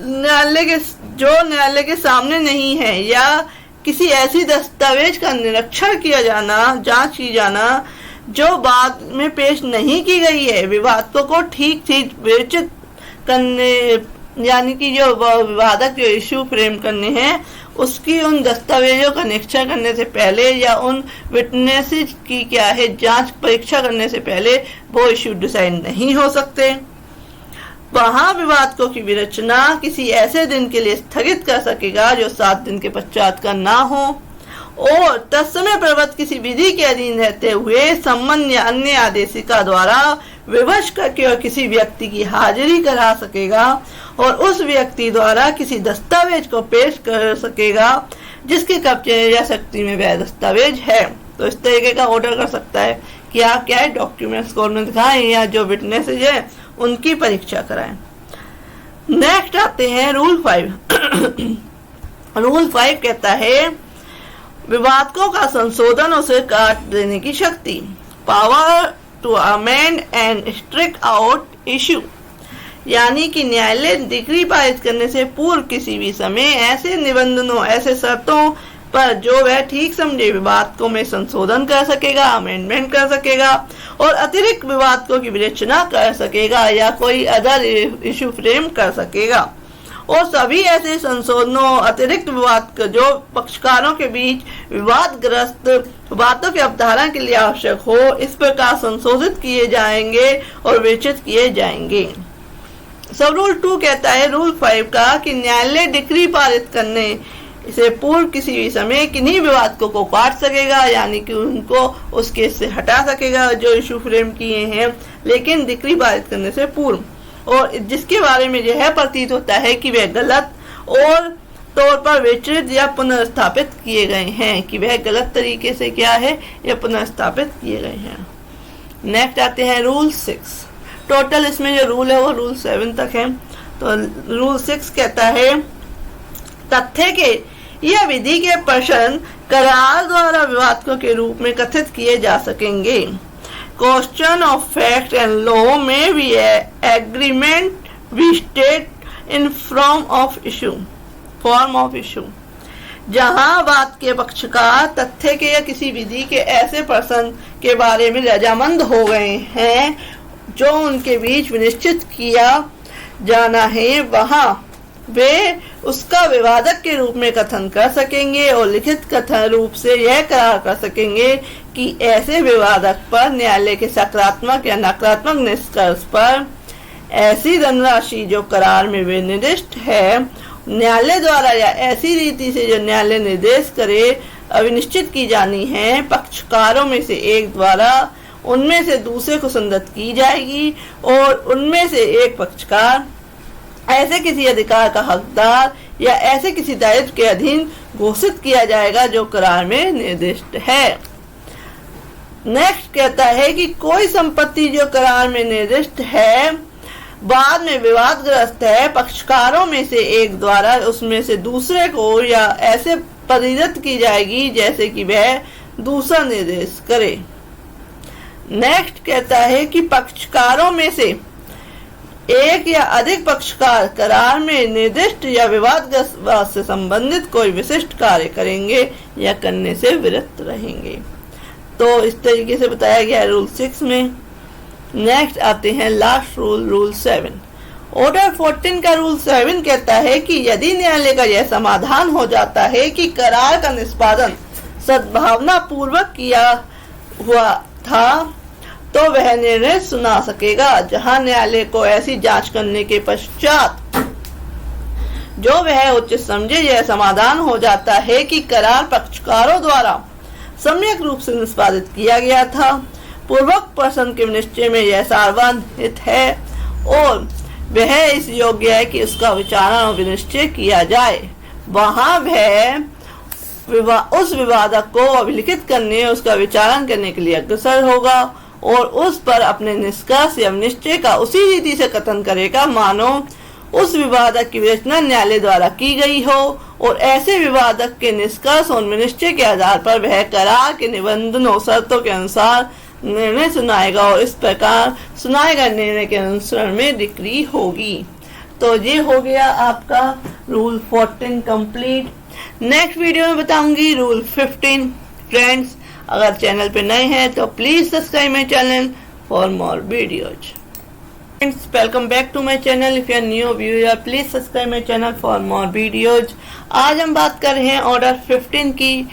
न्यायालय के सामने नहीं है, या किसी ऐसी दस्तावेज का निरीक्षण किया जाना, जांच की जाना जो बाद में पेश नहीं की गई है, विवादों को ठीक ठीक विवेचित करने, यानी कि जो विवादक जो इशू फ्रेम करने हैं, उसकी उन दस्तावेजों का निरीक्षण करने से पहले या उन विटनेसेस की क्या है जांच परीक्षा करने से पहले वो इशू डिसाइड नहीं हो सकते। वहां विवादकों की विवेचना किसी ऐसे दिन के लिए स्थगित कर सकेगा जो 7 दिन के पश्चात का ना हो, और तत्समय प्रवृत्त किसी विधि के अधीन रहते हुए सम्मन या अन्य आदेशिका द्वारा विवश करके और किसी व्यक्ति की हाजिरी करा सकेगा, और उस व्यक्ति द्वारा किसी दस्तावेज को पेश कर सकेगा जिसके कब्जे या शक्ति में वह दस्तावेज है। तो इस तरीके का ऑर्डर कर सकता है कि आप क्या है डॉक्यूमेंट्स कोर्ट में दिखाएं या जो विटनेसेज है उनकी परीक्षा कराएं। नेक्स्ट आते हैं रूल 5। रूल 5 कहता है विवादकों का संशोधन उसे काट देने की शक्ति, power to amend and strike out issue. यानी कि न्यायालय डिक्री पारित करने से पूर्व किसी भी समय ऐसे निबंधनों, ऐसे शर्तों पर जो वह ठीक समझे विवादकों में संशोधन कर सकेगा, अमेंडमेंट कर सकेगा, और अतिरिक्त विवादकों की विवेचना कर सकेगा या कोई अदर इशू फ्रेम कर सकेगा। और सभी ऐसे संशोधनों, अतिरिक्त विवाद जो पक्षकारों के बीच विवादग्रस्त बातों के अवधारण के लिए आवश्यक हो, इस प्रकार संशोधित किए जाएंगे और विवेचित किए जाएंगे। सब रूल 2 कहता है रूल 5 का कि न्यायालय डिक्री पारित करने से पूर्व किसी भी समय किन्हीं विवादकों को काट सकेगा, यानी कि उनको उस केस से हटा सकेगा जो इशू फ्रेम किए हैं, लेकिन डिक्री पारित करने से पूर्व, और जिसके बारे में यह प्रतीत होता है कि वह गलत और तौर पर विचलित या पुनर्स्थापित किए गए हैं, कि वह गलत तरीके से क्या है या पुनर्स्थापित किए गए हैं। नेक्स्ट आते हैं रूल 6। टोटल इसमें जो रूल है वो रूल 7 तक है। तो रूल 6 कहता है तथ्य के या विधि के प्रश्न करार द्वारा विवादकों के रूप में कथित किए जा सकेंगे। Question of fact and law may be agreement we state in form of issue। जहां बात के पक्षकार तथ्य के या किसी विधि के ऐसे प्रश्न के बारे में रजामंद हो गए हैं जो उनके बीच विनिश्चित किया जाना है, वहां वे उसका विवादक के रूप में कथन कर सकेंगे और लिखित कथन रूप से यह करार कर सकेंगे कि ऐसे विवादक पर न्यायालय के सकारात्मक या नकारात्मक निष्कर्ष पर ऐसी धनराशि जो करार में विनिर्दिष्ट है न्यायालय द्वारा या ऐसी रीति से जो न्यायालय निर्देश करे अविनिश्चित की जानी है, पक्षकारों में से एक द्वारा उनमें से दूसरे को संदत की जाएगी, और उनमें से एक पक्षकार ऐसे किसी अधिकार का हकदार या ऐसे किसी दायित्व के अधीन घोषित किया जाएगा जो करार में निर्दिष्ट है। नेक्स्ट कहता है कि कोई संपत्ति जो करार में निर्दिष्ट है बाद में विवादग्रस्त है, पक्षकारों में से एक द्वारा उसमें से दूसरे को या ऐसे परिणत की जाएगी जैसे कि वह दूसरा निर्देश करे। नेक्स्ट कहता है कि पक्षकारों में से एक या अधिक पक्षकार करार में निर्दिष्ट या विवादग्रस्त से संबंधित कोई विशिष्ट कार्य करेंगे या करने से विरत रहेंगे। तो इस तरीके से बताया गया रूल 6 में। नेक्स्ट आते हैं लास्ट रूल 7। ऑर्डर 14 का रूल 7 कहता है कि यदि न्यायालय का यह समाधान हो जाता है कि करार का निष्पादन सद्भावना पूर्वक किया हुआ था तो वह निर्णय सुना सकेगा। जहां न्यायालय को ऐसी जांच करने के पश्चात जो वह उचित समझे यह समाधान हो जाता है कि करार पक्षकारों द्वारा सम्यक रूप से निष्पादित किया गया था, पूर्वक प्रश्न के निश्चय में यह सार्वहित है और वह इस योग्य है कि उसका विचारण और विनिश्चय किया जाए, वहां वह उस विवादक को अभिलिखित करने उसका विचारण करने के लिए अग्रसर होगा और उस पर अपने निष्कर्ष या निश्चय का उसी रीति से कथन करेगा मानो उस विवादक की विवेचना न्यायालय द्वारा की गई हो, और ऐसे विवादक के निष्कर्ष और निश्चय के आधार पर वह करार के निबंधनों शर्तों के अनुसार निर्णय सुनाएगा और इस प्रकार सुनाए गए निर्णय के अनुसरण में डिक्री होगी। तो ये हो गया आपका रूल 14 कंप्लीट। नेक्स्ट वीडियो में बताऊंगी रूल 15। फ्रेंड्स, अगर चैनल पे नए हैं तो please subscribe my channel for more videos. Friends, welcome back to my channel. If you are new viewer, please subscribe my channel for more videos. आज हम बात कर रहे हैं ऑर्डर 15 की,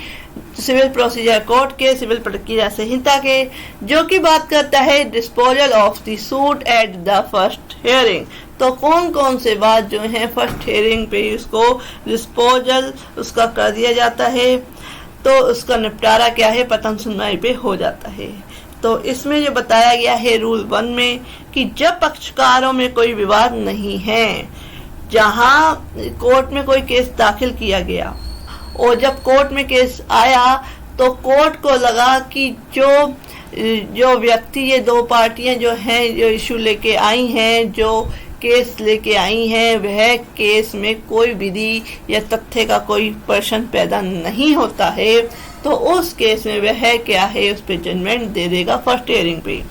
सिविल प्रोसीजर कोड के सिविल प्रक्रिया संहिता के, जो कि बात करता है disposal of the suit at the first hearing. तो कौन कौन से बात जो है फर्स्ट हियरिंग पे उसको डिस्पोजल उसका कर दिया जाता है, तो उसका निपटारा क्या है प्रथम सुनवाई पे हो जाता है। तो इसमें जो बताया गया है रूल 1 में कि जब पक्षकारों में कोई विवाद नहीं है, जहां कोर्ट में कोई केस दाखिल किया गया और जब कोर्ट में केस आया तो कोर्ट को लगा कि जो व्यक्ति, ये दो पार्टियां जो हैं जो इशू लेके आई हैं, जो केस लेके आई हैं, वह केस में कोई विधि या तथ्य का कोई प्रश्न पैदा नहीं होता है, तो उस केस में वह क्या है उस पर जजमेंट दे देगा फर्स्ट हियरिंग पे।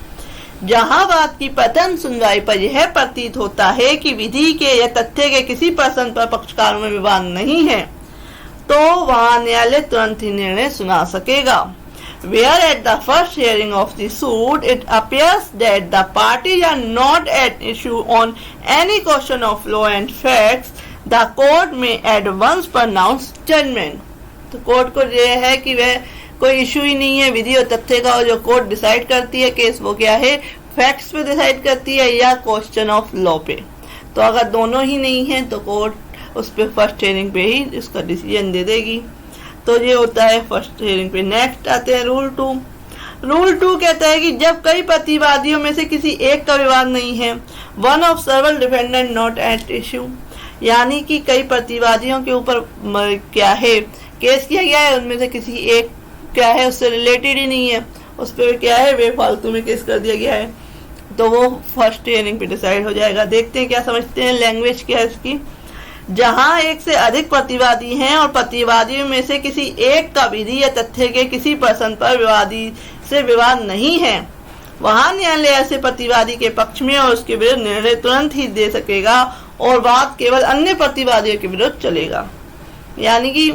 जहां बात की प्रथम सुनवाई पर यह प्रतीत होता है कि विधि के या तथ्य के किसी प्रश्न पर पक्षकारों में विवाद नहीं है, तो वहां न्यायालय तुरंत ही निर्णय सुना सकेगा। Where at the first hearing of the suit it appears that the parties are not at issue on any question of law and facts, the court may at once pronounce judgment। तो court को यह है कि वह कोई issue ही नहीं है विधि और तथ्य का, और जो कोर्ट डिसाइड करती है केस वो क्या है फैक्ट्स पे डिसाइड करती है या क्वेश्चन ऑफ लॉ पे। तो अगर दोनों ही नहीं है तो कोर्ट उस पे फर्स्ट हियरिंग पे ही इसका डिसीजन दे देगी। तो ये होता है फर्स्ट हियरिंग पे। नेक्स्ट आते हैं रूल 2। रूल 2 कहता है कि जब कई प्रतिवादियों में से किसी एक का विवाद नहीं है, one of several defendant not at issue, यानी कि कई प्रतिवादियों के ऊपर क्या है केस किया गया है, उनमें से किसी एक क्या है उससे रिलेटेड ही नहीं है, उस पर क्या है बेफालतू में केस कर दिया गया है, तो वो फर्स्ट हियरिंग पे डिसाइड हो जाएगा। देखते हैं क्या समझते हैं लैंग्वेज क्या है इसकी। जहां एक से अधिक प्रतिवादी हैं और प्रतिवादियों में से किसी एक का विधि या तथ्य के किसी प्रश्न पर विवादी से विवाद नहीं है, वहां न्यायालय ऐसे प्रतिवादी के पक्ष में और उसके विरुद्ध निर्णय तुरंत ही दे सकेगा और बात केवल अन्य प्रतिवादियों के विरुद्ध चलेगा। यानी कि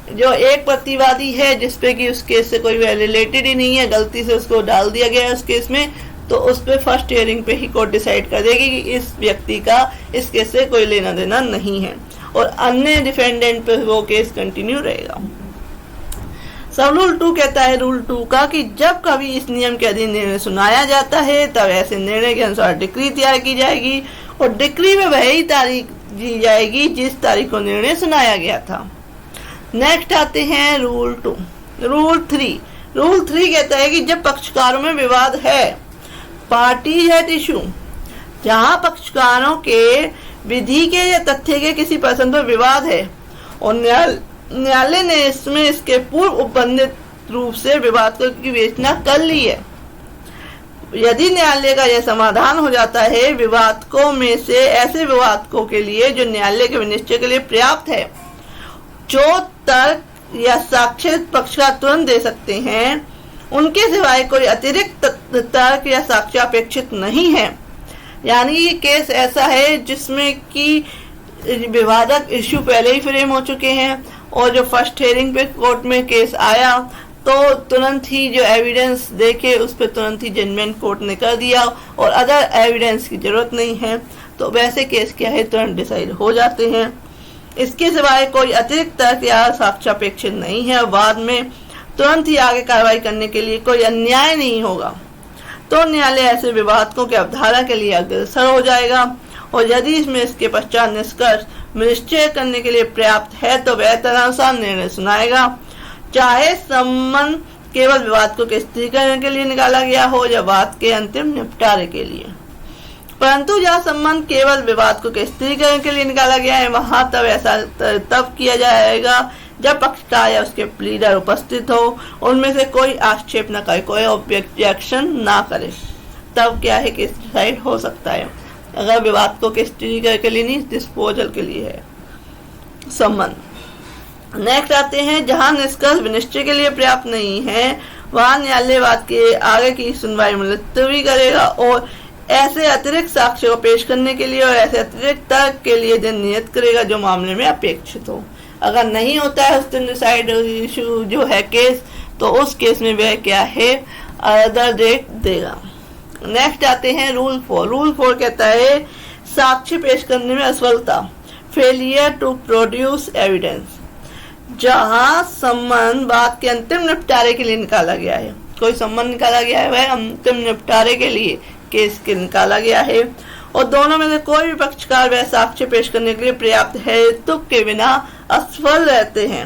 जो एक प्रतिवादी है जिसपे कि उस केस से कोई रिलेटेड ही नहीं है, गलती से उसको डाल दिया गया है उस केस में, तो उस पे फर्स्ट हियरिंग पे ही कोर्ट डिसाइड कर देगी कि इस व्यक्ति का इस केस से कोई लेना देना नहीं है, और अन्य डिफेंडेंट पे वो केस कंटिन्यू रहेगा। सब रूल 2 कहता है रूल 2 का कि जब कभी इस नियम के अधीन निर्णय सुनाया जाता है तब ऐसे निर्णय के अनुसार डिक्री तैयार की जाएगी और डिक्री में वही तारीख दी जाएगी जिस तारीख को निर्णय सुनाया गया था। नेक्स्ट आते हैं रूल 2। रूल 3 कहता है कि जब पक्षकारों में विवाद है, पार्टी एट इशू, जहां पक्षकारों के विधि के या तथ्य के किसी प्रश्न पर विवाद है और न्यायालय ने इसमें इसके पूर्व उपबंधित रूप से विवाद की विवेचना कर ली है, यदि न्यायालय का यह समाधान हो जाता है विवादकों में से ऐसे विवादकों के लिए जो न्यायालय के विनिश्चय के लिए पर्याप्त है, जो तर्क या साक्ष्य पक्षकार तुरंत दे सकते हैं, उनके सिवाय कोई अतिरिक्त तर्क या साक्ष्य अपेक्षित नहीं है। यानी ये केस ऐसा है जिसमें कि विवादक इश्यू पहले ही फ्रेम हो चुके हैं और जो फर्स्ट हियरिंग पे कोर्ट में केस आया तो तुरंत ही जो एविडेंस देखे उस पर तुरंत ही जजमेंट कोर्ट ने कर दिया, और अदर एविडेंस की जरूरत नहीं है तो वैसे केस क्या है तुरंत डिसाइड हो जाते हैं। इसके सिवाय कोई अतिरिक्त तर्क या साक्ष्य अपेक्षित नहीं है। बाद में तुरंत ही आगे कार्रवाई करने के लिए कोई अन्याय नहीं होगा तो न्यायालय ऐसे विवादों के अवधारा के लिए अग्रसर हो जाएगा, और यदि इसमें इसके पश्चात निष्कर्ष निश्चय करने के लिए पर्याप्त है तो वह तदनुसार निर्णय सुनाएगा, चाहे सम्मन केवल विवाद के स्थिरीकरण के लिए निकाला गया हो या वाद के अंतिम निपटारे के लिए। परंतु जहाँ सम्मन केवल विवाद के स्थिरीकरण के लिए निकाला गया है वहां तब ऐसा तब किया जाएगा जब पक्षकार या उसके प्लीडर उपस्थित हो, उनमें से कोई आक्षेप न करे, कोई ऑब्जेक्शन ना करे, तब क्या है केस डिसाइड हो सकता है। अगर विवाद के स्थिरीकरण के लिए नहीं, डिस्पोजल के लिए है सम्मन। नेक्स्ट आते हैं, जहां निष्कर्ष विनिश्चय के लिए पर्याप्त नहीं है वहां न्यायालय वाद के आगे की सुनवाई मुलतवी करेगा और ऐसे अतिरिक्त साक्ष्य को पेश करने के लिए और ऐसे अतिरिक्त तर्क के लिए दिन नियत करेगा जो मामले में अपेक्षित हो। अगर नहीं होता है उस दिन डिसाइड इशू जो है केस, तो उस केस में वह क्या है अदर डेट देगा। नेक्स्ट आते हैं रूल 4। रूल 4 कहता है साक्ष्य पेश करने में असफलता, फेलियर टू प्रोड्यूस एविडेंस। जहां सम्मन बात के अंतिम निपटारे के लिए निकाला गया है, कोई सम्मन निकाला गया है वह अंतिम निपटारे के लिए केस के निकाला गया है, और दोनों में से कोई भी पक्षकार वह साक्ष्य पेश करने के लिए पर्याप्त हेतु के बिना असफल रहते हैं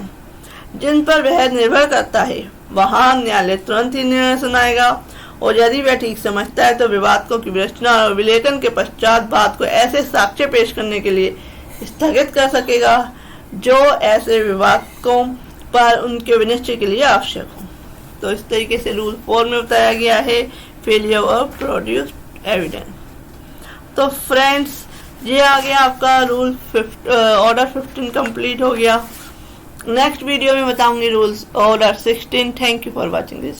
जिन पर वह निर्भर करता है, वहां न्यायालय तुरंत ही निर्णय सुनाएगा, और यदि वह ठीक समझता है तो विवादों की विवेचना और विलेखन के पश्चात बात को ऐसे साक्ष्य पेश करने के लिए स्थगित कर सकेगा जो ऐसे विवादों पर उनके विनिश्चय के लिए आवश्यक हो। तो इस तरीके से रूल 4 में बताया गया है फेलियर ऑफ प्रोड्यूस एविडेंस। तो फ्रेंड्स ये आ गया आपका रूल ऑर्डर 15 कंप्लीट हो गया। नेक्स्ट वीडियो में बताऊंगी rules order 16। Thank you for watching this.